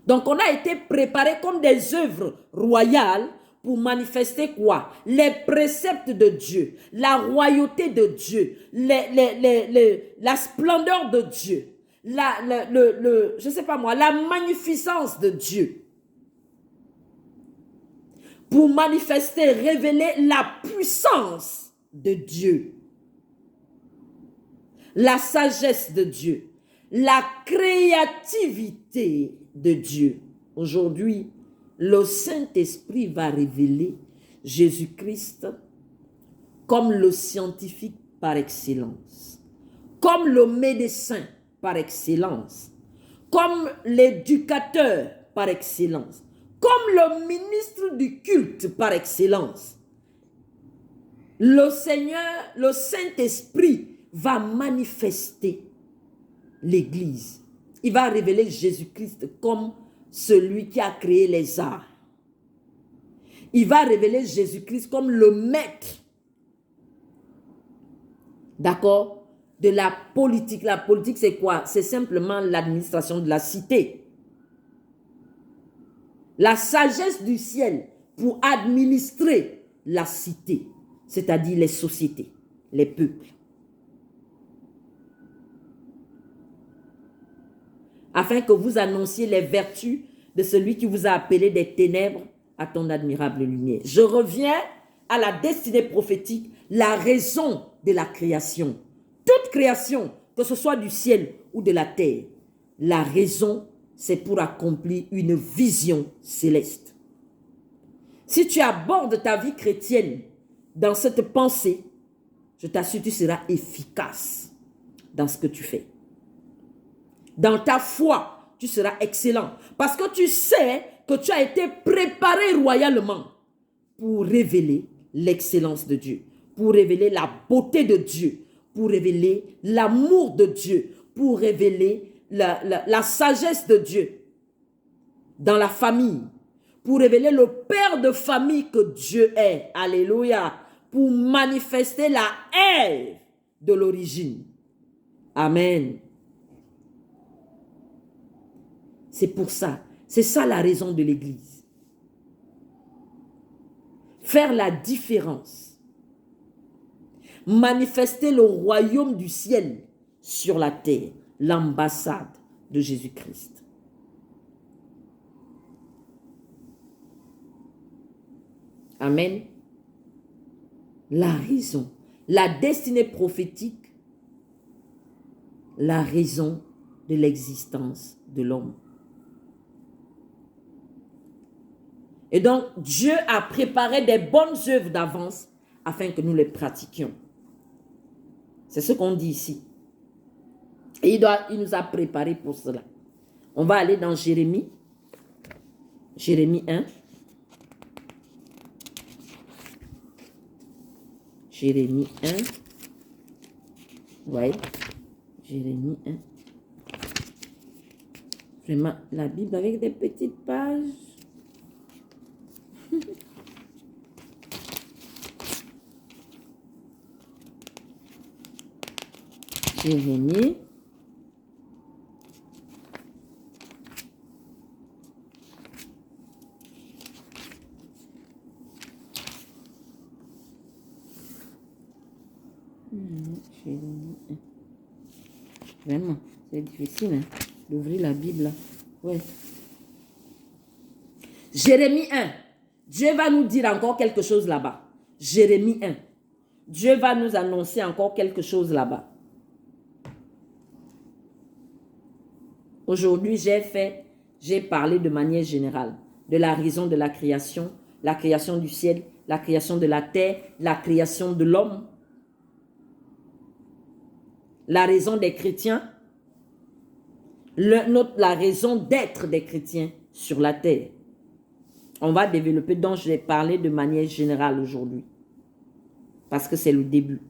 Donc on a été préparés comme des œuvres royales pour manifester quoi? Les préceptes de Dieu, la royauté de Dieu, la splendeur de Dieu, je sais pas moi, la magnificence de Dieu. Pour manifester, révéler la puissance de Dieu, la sagesse de Dieu, la créativité de Dieu. Aujourd'hui, le Saint-Esprit va révéler Jésus-Christ comme le scientifique par excellence, comme le médecin par excellence, comme l'éducateur par excellence, comme le ministre du culte par excellence. Le Seigneur, le Saint-Esprit va manifester l'Église. Il va révéler Jésus-Christ comme celui qui a créé les arts. Il va révéler Jésus-Christ comme le maître, d'accord, de la politique. La politique, c'est quoi? C'est simplement l'administration de la cité. La sagesse du ciel pour administrer la cité, c'est-à-dire les sociétés, les peuples. Afin que vous annonciez les vertus de celui qui vous a appelé des ténèbres à ton admirable lumière. Je reviens à la destinée prophétique, la raison de la création. Toute création, que ce soit du ciel ou de la terre, la raison, c'est pour accomplir une vision céleste. Si tu abordes ta vie chrétienne dans cette pensée, je t'assure, tu seras efficace dans ce que tu fais. Dans ta foi, tu seras excellent. Parce que tu sais que tu as été préparé royalement pour révéler l'excellence de Dieu, pour révéler la beauté de Dieu, pour révéler l'amour de Dieu, pour révéler la sagesse de Dieu dans la famille, pour révéler le père de famille que Dieu est. Alléluia. Pour manifester la Ève de l'origine. Amen. C'est pour ça. C'est ça la raison de l'Église. Faire la différence. Manifester le royaume du ciel sur la terre. L'ambassade de Jésus-Christ. Amen. La raison. La destinée prophétique. La raison de l'existence de l'homme. Et donc, Dieu a préparé des bonnes œuvres d'avance afin que nous les pratiquions. C'est ce qu'on dit ici. Et il nous a préparé pour cela. On va aller dans Jérémie. Jérémie 1. Jérémie 1. Ouais. Jérémie 1. Vraiment, la Bible avec des petites pages. Jérémie. Vraiment, c'est difficile hein, d'ouvrir la Bible. Ouais. Jérémie 1. Dieu va nous dire encore quelque chose là-bas. Jérémie 1. Dieu va nous annoncer encore quelque chose là-bas. Aujourd'hui, j'ai parlé de manière générale de la raison de la création du ciel, la création de la terre, la création de l'homme, la raison des chrétiens, la raison d'être des chrétiens sur la terre. On va développer, donc je vais parler de manière générale aujourd'hui, parce que c'est le début.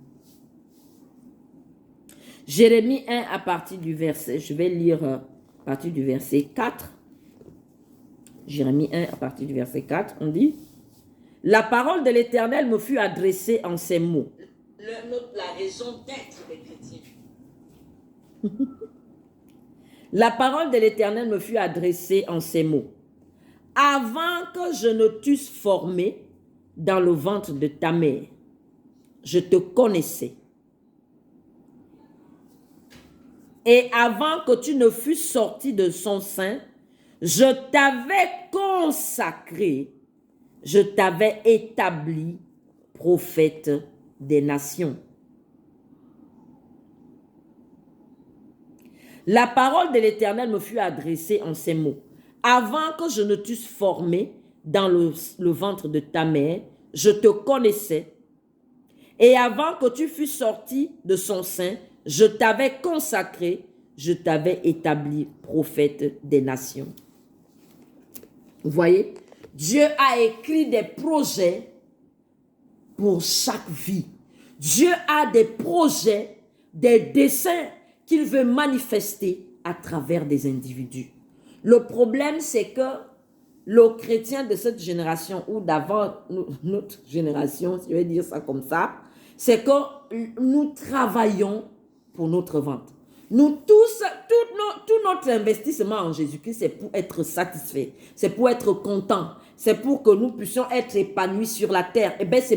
Jérémie 1 à partir du verset, je vais lire à partir du verset 4. Jérémie 1 à partir du verset 4, on dit: la parole de l'Éternel me fut adressée en ces mots. La raison d'être des chrétiens. La parole de l'Éternel me fut adressée en ces mots. Avant que je ne t'eusse formé dans le ventre de ta mère, je te connaissais. Et avant que tu ne fusses sorti de son sein, je t'avais consacré, je t'avais établi prophète des nations. La parole de l'Éternel me fut adressée en ces mots. Avant que je ne t'eusse formé dans le ventre de ta mère, je te connaissais. Et avant que tu fusses sorti de son sein, je t'avais consacré, je t'avais établi prophète des nations. Vous voyez, Dieu a écrit des projets pour chaque vie. Dieu a des projets, des desseins qu'il veut manifester à travers des individus. Le problème, c'est que le chrétien de cette génération, ou d'avant notre génération, si je vais dire ça comme ça, c'est que nous travaillons pour notre ventre. Nous tous, tout notre investissement en Jésus-Christ, c'est pour être satisfait, c'est pour être content, c'est pour que nous puissions être épanouis sur la terre. Eh bien, c'est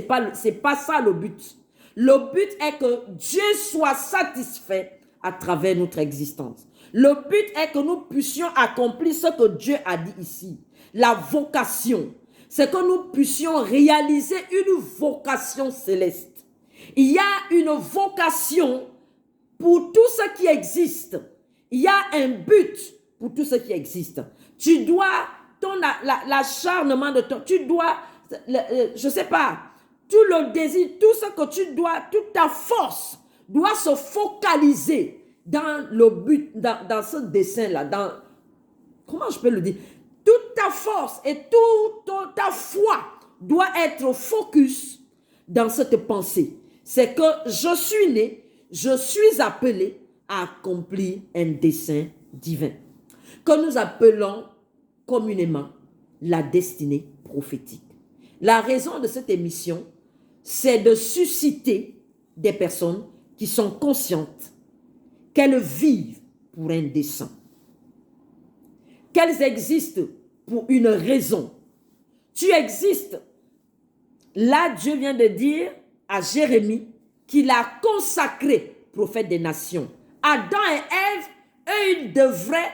pas ça le but. Le but est que Dieu soit satisfait à travers notre existence. Le but est que nous puissions accomplir ce que Dieu a dit ici. La vocation, c'est que nous puissions réaliser une vocation céleste. Il y a une vocation pour tout ce qui existe. Il y a un but pour tout ce qui existe. Tu dois, l'acharnement de ton, tu dois, je ne sais pas, tout le désir, tout ce que tu dois, toute ta force doit se focaliser dans le but, dans ce dessin-là, dans, comment je peux le dire? Toute ta force et toute ta foi doit être focus dans cette pensée. C'est que je suis né, je suis appelé à accomplir un dessein divin, que nous appelons communément la destinée prophétique. La raison de cette émission, c'est de susciter des personnes qui sont conscientes qu'elles vivent pour un dessein, qu'elles existent pour une raison. Tu existes. Là, Dieu vient de dire à Jérémie qu'il a consacré prophète des nations. Adam et Ève, eux, ils devraient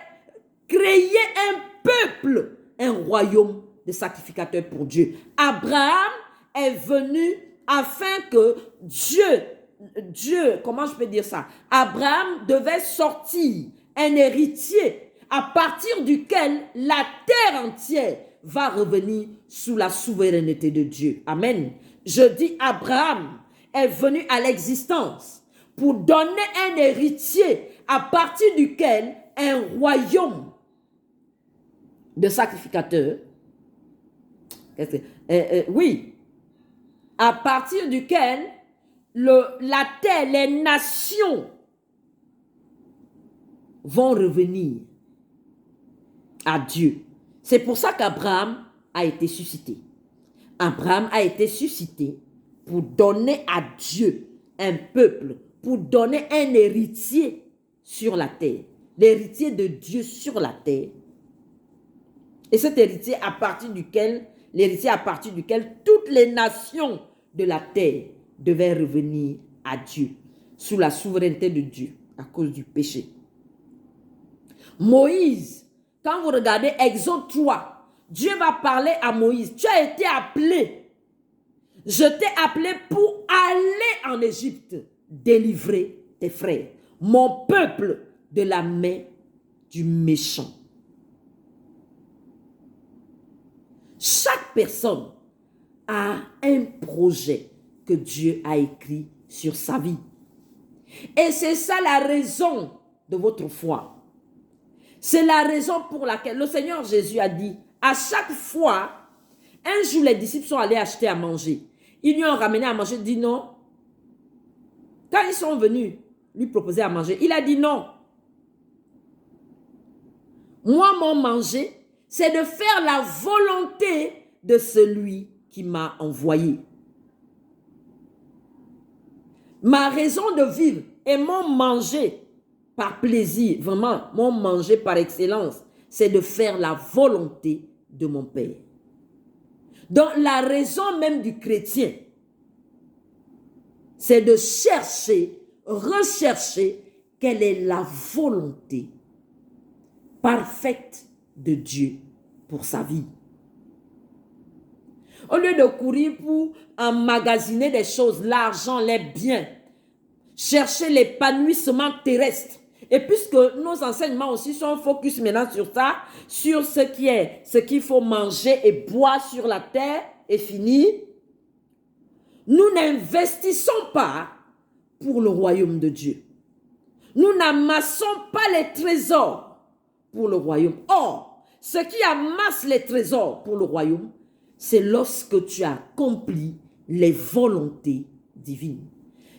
créer un peuple, un royaume de sacrificateurs pour Dieu. Abraham est venu afin que Dieu, comment je peux dire ça? Abraham devait sortir un héritier à partir duquel la terre entière va revenir sous la souveraineté de Dieu. Amen. Je dis Abraham est venu à l'existence pour donner un héritier à partir duquel un royaume de sacrificateurs, oui, à partir duquel la terre, les nations vont revenir à Dieu. C'est pour ça qu'Abraham a été suscité. Abraham a été suscité pour donner à Dieu un peuple, pour donner un héritier sur la terre. L'héritier de Dieu sur la terre. Et cet héritier à partir duquel toutes les nations de la terre devaient revenir à Dieu, sous la souveraineté de Dieu, à cause du péché. Moïse, quand vous regardez Exode 3, Dieu va parler à Moïse. Tu as été appelé. Je t'ai appelé pour aller en Égypte, délivrer tes frères, mon peuple de la main du méchant. Chaque personne a un projet que Dieu a écrit sur sa vie. Et c'est ça la raison de votre foi. C'est la raison pour laquelle le Seigneur Jésus a dit, à chaque fois, un jour les disciples sont allés acheter à manger. Ils lui ont ramené à manger, il dit non. Quand ils sont venus lui proposer à manger, il a dit non. Moi, mon manger, c'est de faire la volonté de celui qui m'a envoyé. Ma raison de vivre et mon manger par plaisir, vraiment, mon manger par excellence, c'est de faire la volonté de mon Père. Donc la raison même du chrétien, c'est de chercher, rechercher quelle est la volonté parfaite de Dieu pour sa vie. Au lieu de courir pour emmagasiner des choses, l'argent, les biens, chercher l'épanouissement terrestre. Et puisque nos enseignements aussi sont focus maintenant sur ça, sur ce qu'il faut manger et boire sur la terre, et fini, nous n'investissons pas pour le royaume de Dieu. Nous n'amassons pas les trésors pour le royaume. Or, ce qui amasse les trésors pour le royaume, c'est lorsque tu accomplis les volontés divines.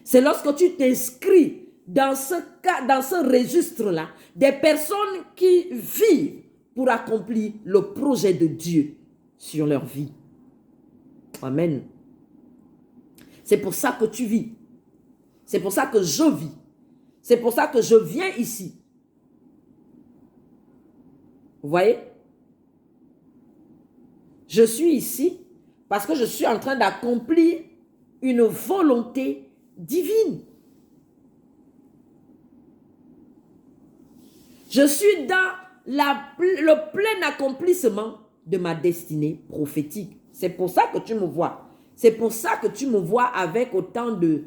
C'est lorsque tu t'inscris dans ce registre-là, des personnes qui vivent pour accomplir le projet de Dieu sur leur vie. Amen. C'est pour ça que tu vis. C'est pour ça que je vis. C'est pour ça que je viens ici. Vous voyez? Je suis ici parce que je suis en train d'accomplir une volonté divine. Je suis dans le plein accomplissement de ma destinée prophétique. C'est pour ça que tu me vois. C'est pour ça que tu me vois avec autant de...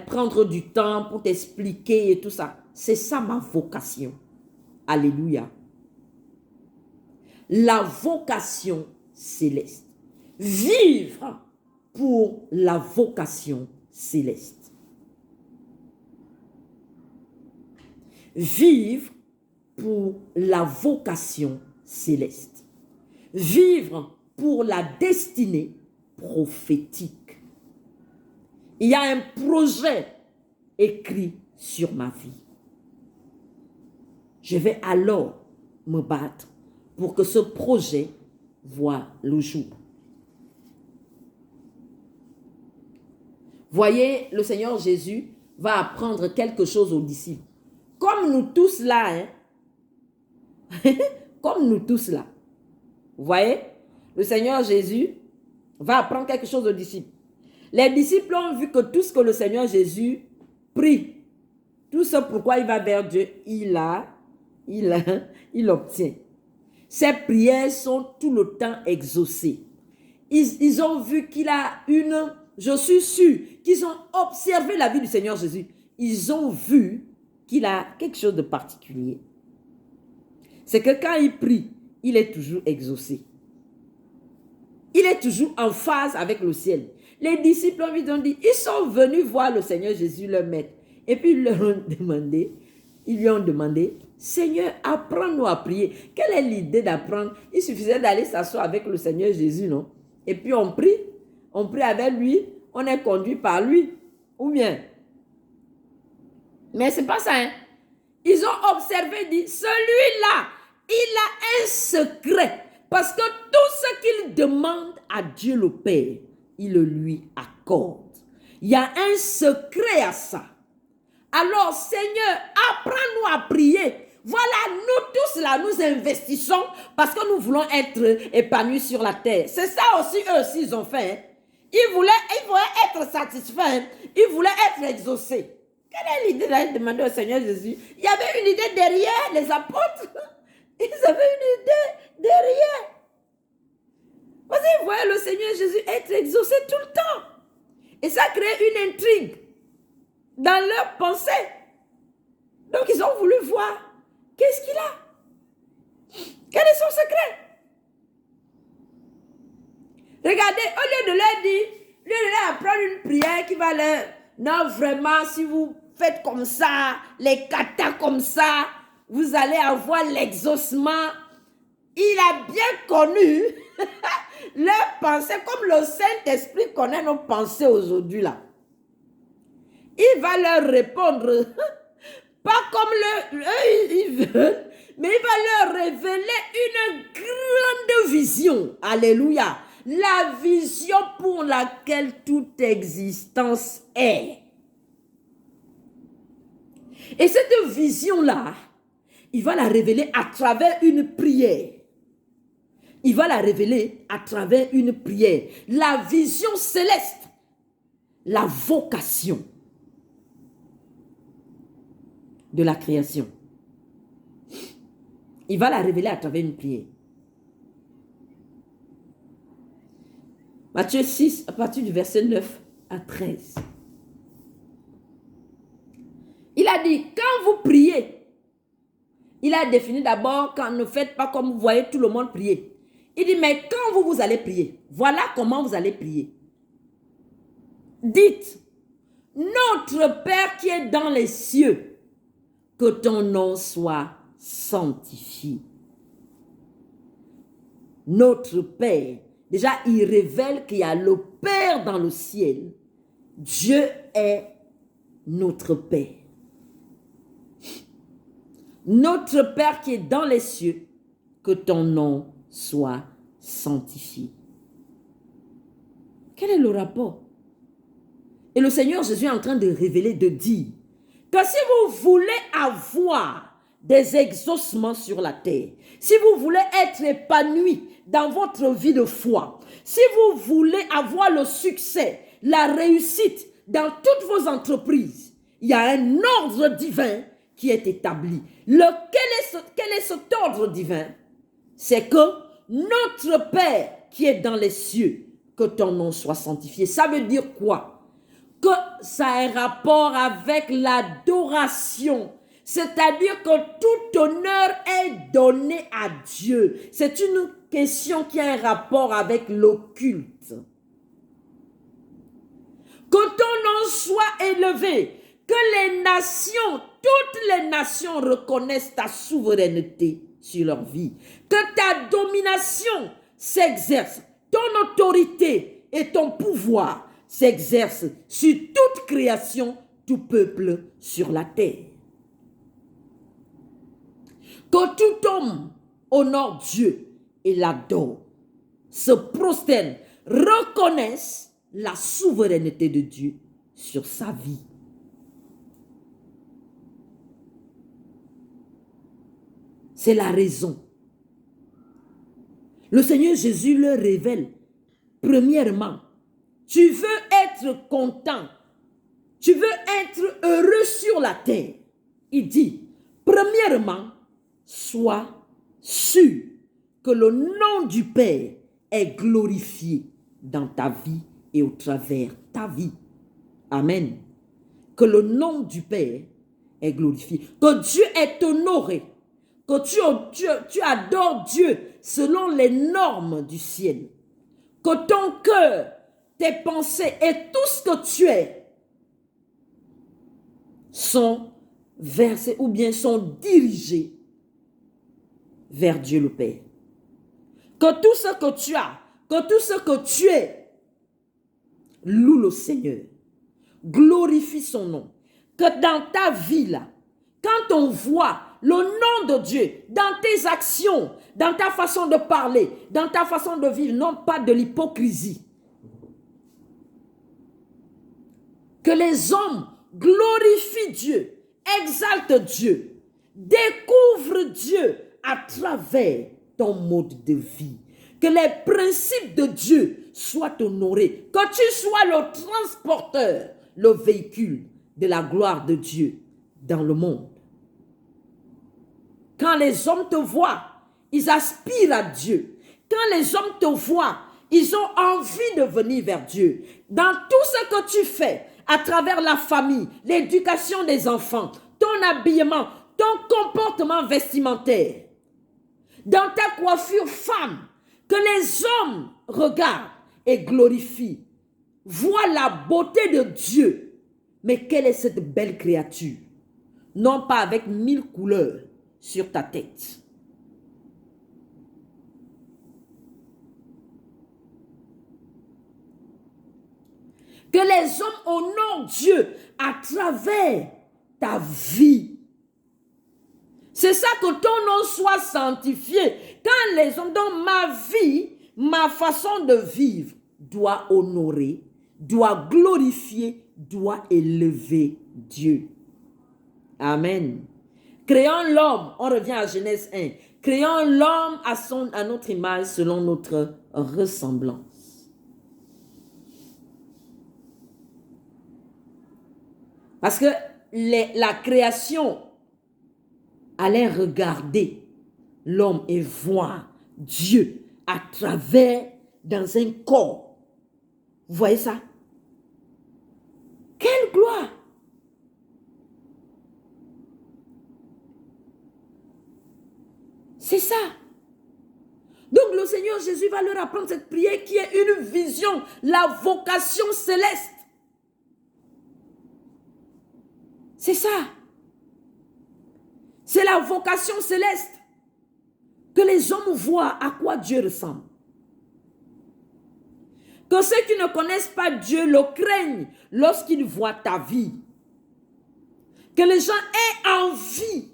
prendre du temps pour t'expliquer et tout ça. C'est ça ma vocation. Alléluia. La vocation céleste. Vivre pour la vocation céleste. Vivre pour la vocation céleste. Vivre pour la destinée prophétique. Il y a un projet écrit sur ma vie. Je vais alors me battre pour que ce projet voit le jour. Voyez, le Seigneur Jésus va apprendre quelque chose aux disciples. Comme nous tous là, comme nous tous là. Vous voyez, le Seigneur Jésus va apprendre quelque chose aux disciples. Les disciples ont vu que tout ce que le Seigneur Jésus prie, tout ce pourquoi il va vers Dieu, il obtient. Ses prières sont tout le temps exaucées. Ils ont vu qu'il a je suis sûr, qu'ils ont observé la vie du Seigneur Jésus. Ils ont vu qu'il a quelque chose de particulier. C'est que quand il prie, il est toujours exaucé. Il est toujours en phase avec le ciel. Les disciples ont dit, ils sont venus voir le Seigneur Jésus, leur maître. Et puis ils lui ont demandé, Seigneur, apprends-nous à prier. Quelle est l'idée d'apprendre? Il suffisait d'aller s'asseoir avec le Seigneur Jésus, non? Et puis on prie avec lui, on est conduit par lui. Ou bien? Mais c'est pas ça, hein? Ils ont observé, dit, celui-là, il a un secret. Parce que tout ce qu'il demande à Dieu le Père, il le lui accorde. Il y a un secret à ça. Alors, Seigneur, apprends-nous à prier. Voilà, nous tous là, nous investissons parce que nous voulons être épanouis sur la terre. C'est ça aussi, eux aussi, ils ont fait. Hein. Ils voulaient être satisfaits. Hein. Ils voulaient être exaucés. Quelle est l'idée d'aller demander au Seigneur Jésus? Il y avait une idée derrière les apôtres. Ils avaient une idée derrière. Parce qu'ils voyaient le Seigneur Jésus être exaucé tout le temps. Et ça crée une intrigue dans leurs pensées. Donc ils ont voulu voir qu'est-ce qu'il a. Quel est son secret? Regardez, au lieu de leur dire, au lieu de leur apprendre une prière qui va leur... Non, vraiment, si vous faites comme ça, les katas comme ça, vous allez avoir l'exaucement. Il a bien connu leurs pensées, comme le Saint-Esprit connaît nos pensées aujourd'hui là. Il va leur répondre, pas comme ils veulent, mais il va leur révéler une grande vision. Alléluia. La vision pour laquelle toute existence est. Et cette vision-là, il va la révéler à travers une prière. il va la révéler à travers une prière. La vision céleste, la vocation de la création. Il va la révéler à travers une prière. Matthieu 6, à partir du verset 9 à 13. Il a dit, quand vous priez, il a défini d'abord, quand ne faites pas comme vous voyez tout le monde prier. Il dit, mais quand vous allez prier, voilà comment vous allez prier. Dites, notre Père qui est dans les cieux, que ton nom soit sanctifié. Notre Père, déjà il révèle qu'il y a le Père dans le ciel. Dieu est notre Père. Notre Père qui est dans les cieux, que ton nom soit sanctifié. Quel est le rapport? Et le Seigneur Jésus est en train de révéler, de dire que si vous voulez avoir des exaucements sur la terre, si vous voulez être épanoui dans votre vie de foi, si vous voulez avoir le succès, la réussite dans toutes vos entreprises, il y a un ordre divin qui est établi. Quel est cet ordre divin? C'est que notre Père qui est dans les cieux, que ton nom soit sanctifié. Ça veut dire quoi? Que ça a un rapport avec l'adoration. C'est-à-dire que tout honneur est donné à Dieu. C'est une question qui a un rapport avec l'occulte. Que ton nom soit élevé, que les nations, toutes les nations reconnaissent ta souveraineté sur leur vie, que ta domination s'exerce, ton autorité et ton pouvoir s'exercent sur toute création, tout peuple sur la terre. Que tout homme honore Dieu et l'adore, se prosterne, reconnaisse la souveraineté de Dieu sur sa vie. C'est la raison. Le Seigneur Jésus leur révèle, premièrement, tu veux être content, tu veux être heureux sur la terre. Il dit, premièrement, sois sûr que le nom du Père est glorifié dans ta vie et au travers ta vie. Amen. Que le nom du Père est glorifié, que Dieu est honoré, que tu adores Dieu selon les normes du ciel, que ton cœur, tes pensées et tout ce que tu es sont versés ou bien sont dirigés vers Dieu le Père. Que tout ce que tu as, que tout ce que tu es, loue le Seigneur, glorifie son nom. Que dans ta vie là, quand on voit le nom de Dieu dans tes actions, dans ta façon de parler, dans ta façon de vivre, non pas de l'hypocrisie. Que les hommes glorifient Dieu, exaltent Dieu, découvrent Dieu à travers ton mode de vie. Que les principes de Dieu soient honorés. Que tu sois le transporteur, le véhicule de la gloire de Dieu dans le monde. Quand les hommes te voient, ils aspirent à Dieu. Quand les hommes te voient, ils ont envie de venir vers Dieu. Dans tout ce que tu fais, à travers la famille, l'éducation des enfants, ton habillement, ton comportement vestimentaire, dans ta coiffure femme, que les hommes regardent et glorifient, voient la beauté de Dieu. Mais quelle est cette belle créature? Non pas avec 1000 couleurs sur ta tête. Que les hommes honorent Dieu à travers ta vie. C'est ça, que ton nom soit sanctifié. Quand les hommes, dans ma vie, ma façon de vivre doit honorer, doit glorifier, doit élever Dieu. Amen. Créant l'homme, on revient à Genèse 1. Créons l'homme à notre image selon notre ressemblance. Parce que la création allait regarder l'homme et voir Dieu à travers dans un corps. Vous voyez ça? Quelle gloire! C'est ça. Donc le Seigneur Jésus va leur apprendre cette prière qui est une vision, la vocation céleste. C'est ça. C'est la vocation céleste. Que les hommes voient à quoi Dieu ressemble. Que ceux qui ne connaissent pas Dieu le craignent lorsqu'ils voient ta vie. Que les gens aient envie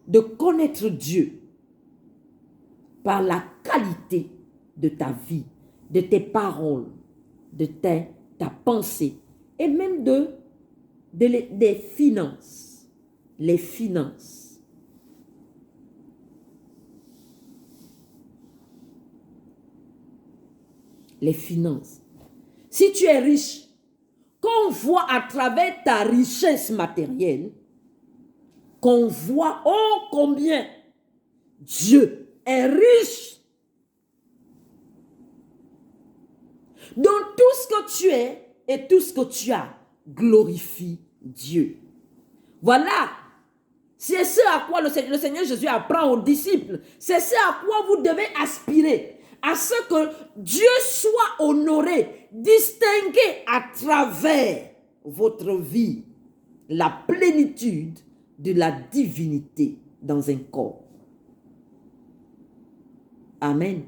de connaître Dieu par la qualité de ta vie, de tes paroles, de ta pensée et même des finances. Les finances. Les finances. Si tu es riche, qu'on voit à travers ta richesse matérielle, qu'on voit oh combien Dieu est riche. Donc tout ce que tu es et tout ce que tu as glorifie Dieu. Voilà. C'est ce à quoi le Seigneur Jésus apprend aux disciples. C'est ce à quoi vous devez aspirer. À ce que Dieu soit honoré, distingué à travers votre vie. La plénitude de la divinité dans un corps. Amen.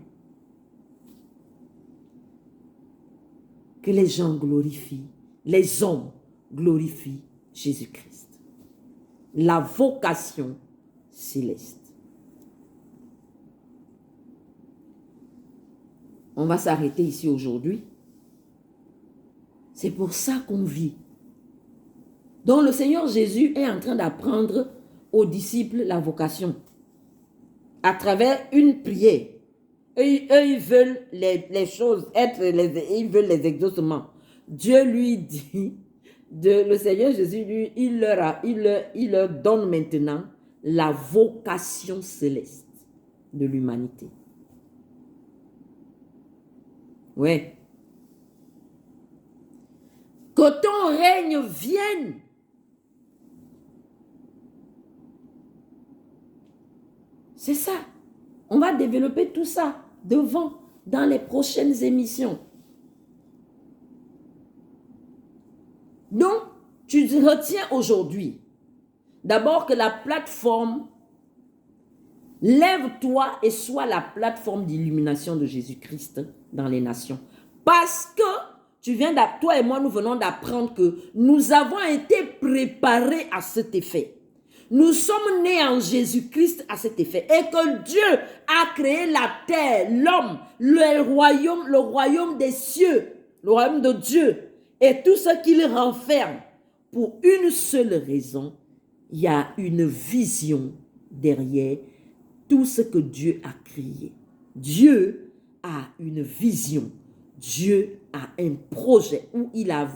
Que les gens glorifient, les hommes glorifient Jésus-Christ. La vocation céleste. On va s'arrêter ici aujourd'hui. C'est pour ça qu'on vit. Donc le Seigneur Jésus est en train d'apprendre aux disciples la vocation à travers une prière. Eux, ils veulent les choses, ils veulent les exaucements. Dieu lui dit, le Seigneur Jésus, lui, il leur donne maintenant la vocation céleste de l'humanité. Oui. Que ton règne vienne. C'est ça. On va développer tout ça devant, dans les prochaines émissions. Donc, tu retiens aujourd'hui, d'abord que la plateforme, lève-toi et sois la plateforme d'illumination de Jésus-Christ dans les nations. Parce que toi et moi, nous venons d'apprendre que nous avons été préparés à cet effet. Nous sommes nés en Jésus-Christ à cet effet. Et que Dieu a créé la terre, l'homme, le royaume des cieux, le royaume de Dieu et tout ce qu'il renferme. Pour une seule raison, il y a une vision derrière tout ce que Dieu a créé. Dieu a une vision. Dieu a un projet où il a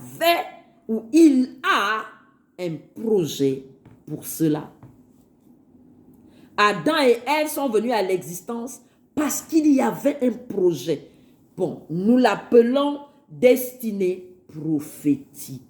un projet pour cela. Adam et Ève sont venus à l'existence parce qu'il y avait un projet. Bon, nous l'appelons destinée prophétique.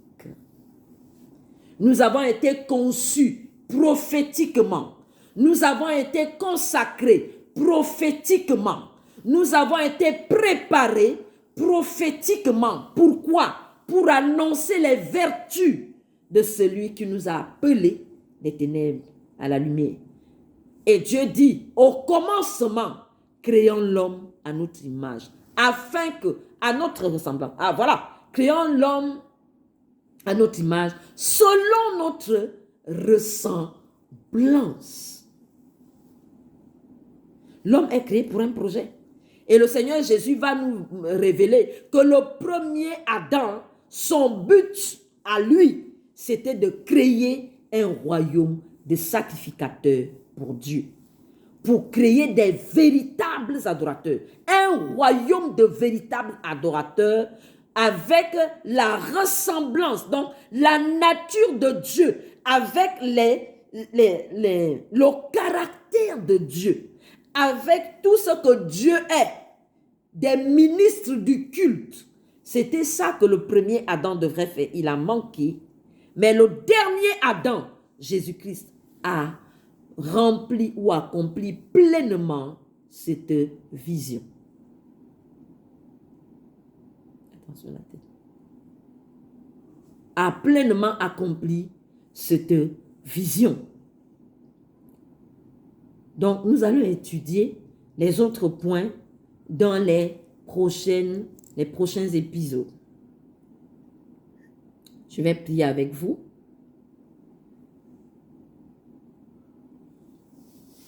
Nous avons été conçus prophétiquement. Nous avons été consacrés prophétiquement. Nous avons été préparés prophétiquement. Pourquoi? Pour annoncer les vertus de celui qui nous a appelés des ténèbres à la lumière. Et Dieu dit, au commencement, créons l'homme à notre image, afin que, à notre ressemblance, créons l'homme à notre image, selon notre ressemblance. L'homme est créé pour un projet. Et le Seigneur Jésus va nous révéler que le premier Adam, son but à lui, c'était de créer un royaume de sacrificateurs pour Dieu. pour créer des véritables adorateurs. Un royaume de véritables adorateurs avec la ressemblance, donc la nature de Dieu, avec le caractère de Dieu, avec tout ce que Dieu est, des ministres du culte. C'était ça que le premier Adam devrait faire. Il a manqué. Mais le dernier Adam, Jésus-Christ, a rempli ou accompli pleinement cette vision. Attention à la tête. A pleinement accompli cette vision. Donc, nous allons étudier les autres points dans les prochains épisodes. Je vais prier avec vous.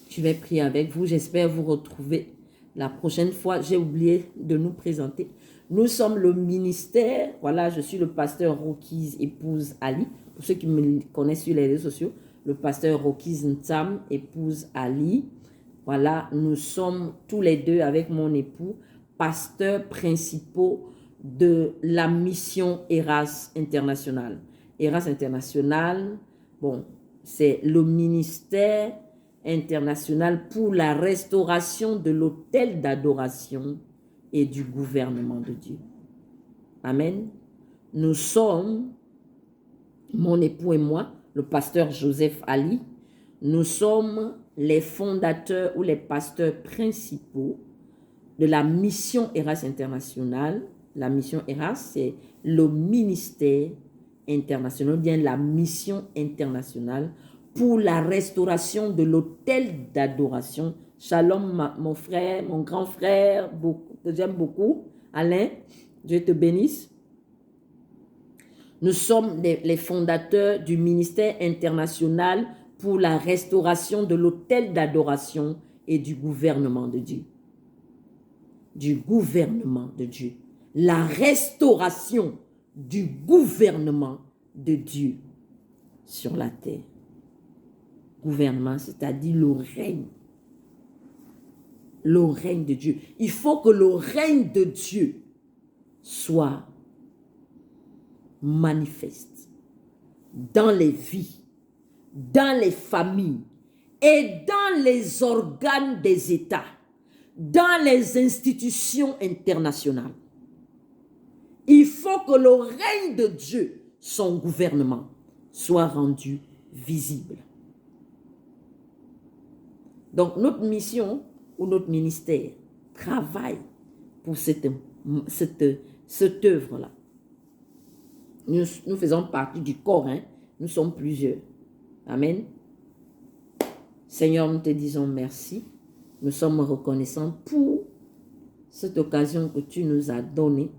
Je vais prier avec vous. J'espère vous retrouver la prochaine fois. J'ai oublié de nous présenter. Nous sommes le ministère. Voilà, je suis le pasteur Rokiz épouse Ali. Pour ceux qui me connaissent sur les réseaux sociaux, le pasteur Rokiz Ntam épouse Ali. Voilà, nous sommes tous les deux avec mon époux, pasteurs principaux de la mission Eras International. Eras International, bon, c'est le ministère international pour la restauration de l'autel d'adoration et du gouvernement de Dieu. Amen. Nous sommes, mon époux et moi, le pasteur Joseph Ali, nous sommes les fondateurs ou les pasteurs principaux de la mission Eras International. La mission Eras, c'est le ministère international, bien la mission internationale pour la restauration de l'autel d'adoration. Shalom, mon frère, mon grand frère, que j'aime beaucoup, Alain, Dieu te bénisse. Nous sommes les fondateurs du ministère international pour la restauration de l'autel d'adoration et du gouvernement de Dieu. Du gouvernement de Dieu. La restauration du gouvernement de Dieu sur la terre. Gouvernement, c'est-à-dire le règne. Le règne de Dieu. Il faut que le règne de Dieu soit manifeste dans les vies, dans les familles et dans les organes des États, dans les institutions internationales. Il faut que le règne de Dieu, son gouvernement, soit rendu visible. Donc, notre mission ou notre ministère travaille pour cette œuvre-là. Nous faisons partie du corps, hein? Nous sommes plusieurs. Amen. Seigneur, nous te disons merci. Nous sommes reconnaissants pour cette occasion que tu nous as donnée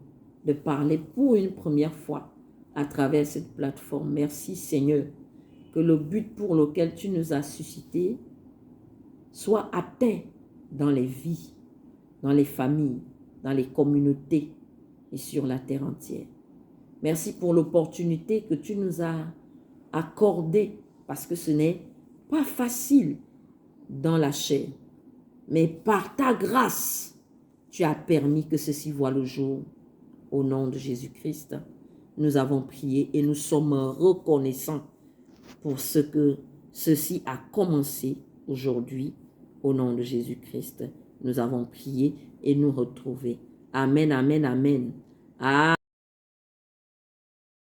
de parler pour une première fois à travers cette plateforme. Merci Seigneur, que le but pour lequel tu nous as suscités soit atteint dans les vies, dans les familles, dans les communautés et sur la terre entière. Merci pour l'opportunité que tu nous as accordée, parce que ce n'est pas facile dans la chair. Mais par ta grâce, tu as permis que ceci voie le jour. Au nom de Jésus-Christ, nous avons prié et nous sommes reconnaissants pour ce que ceci a commencé aujourd'hui. Au nom de Jésus-Christ, nous avons prié et nous retrouvé. Amen, amen, amen. Amen.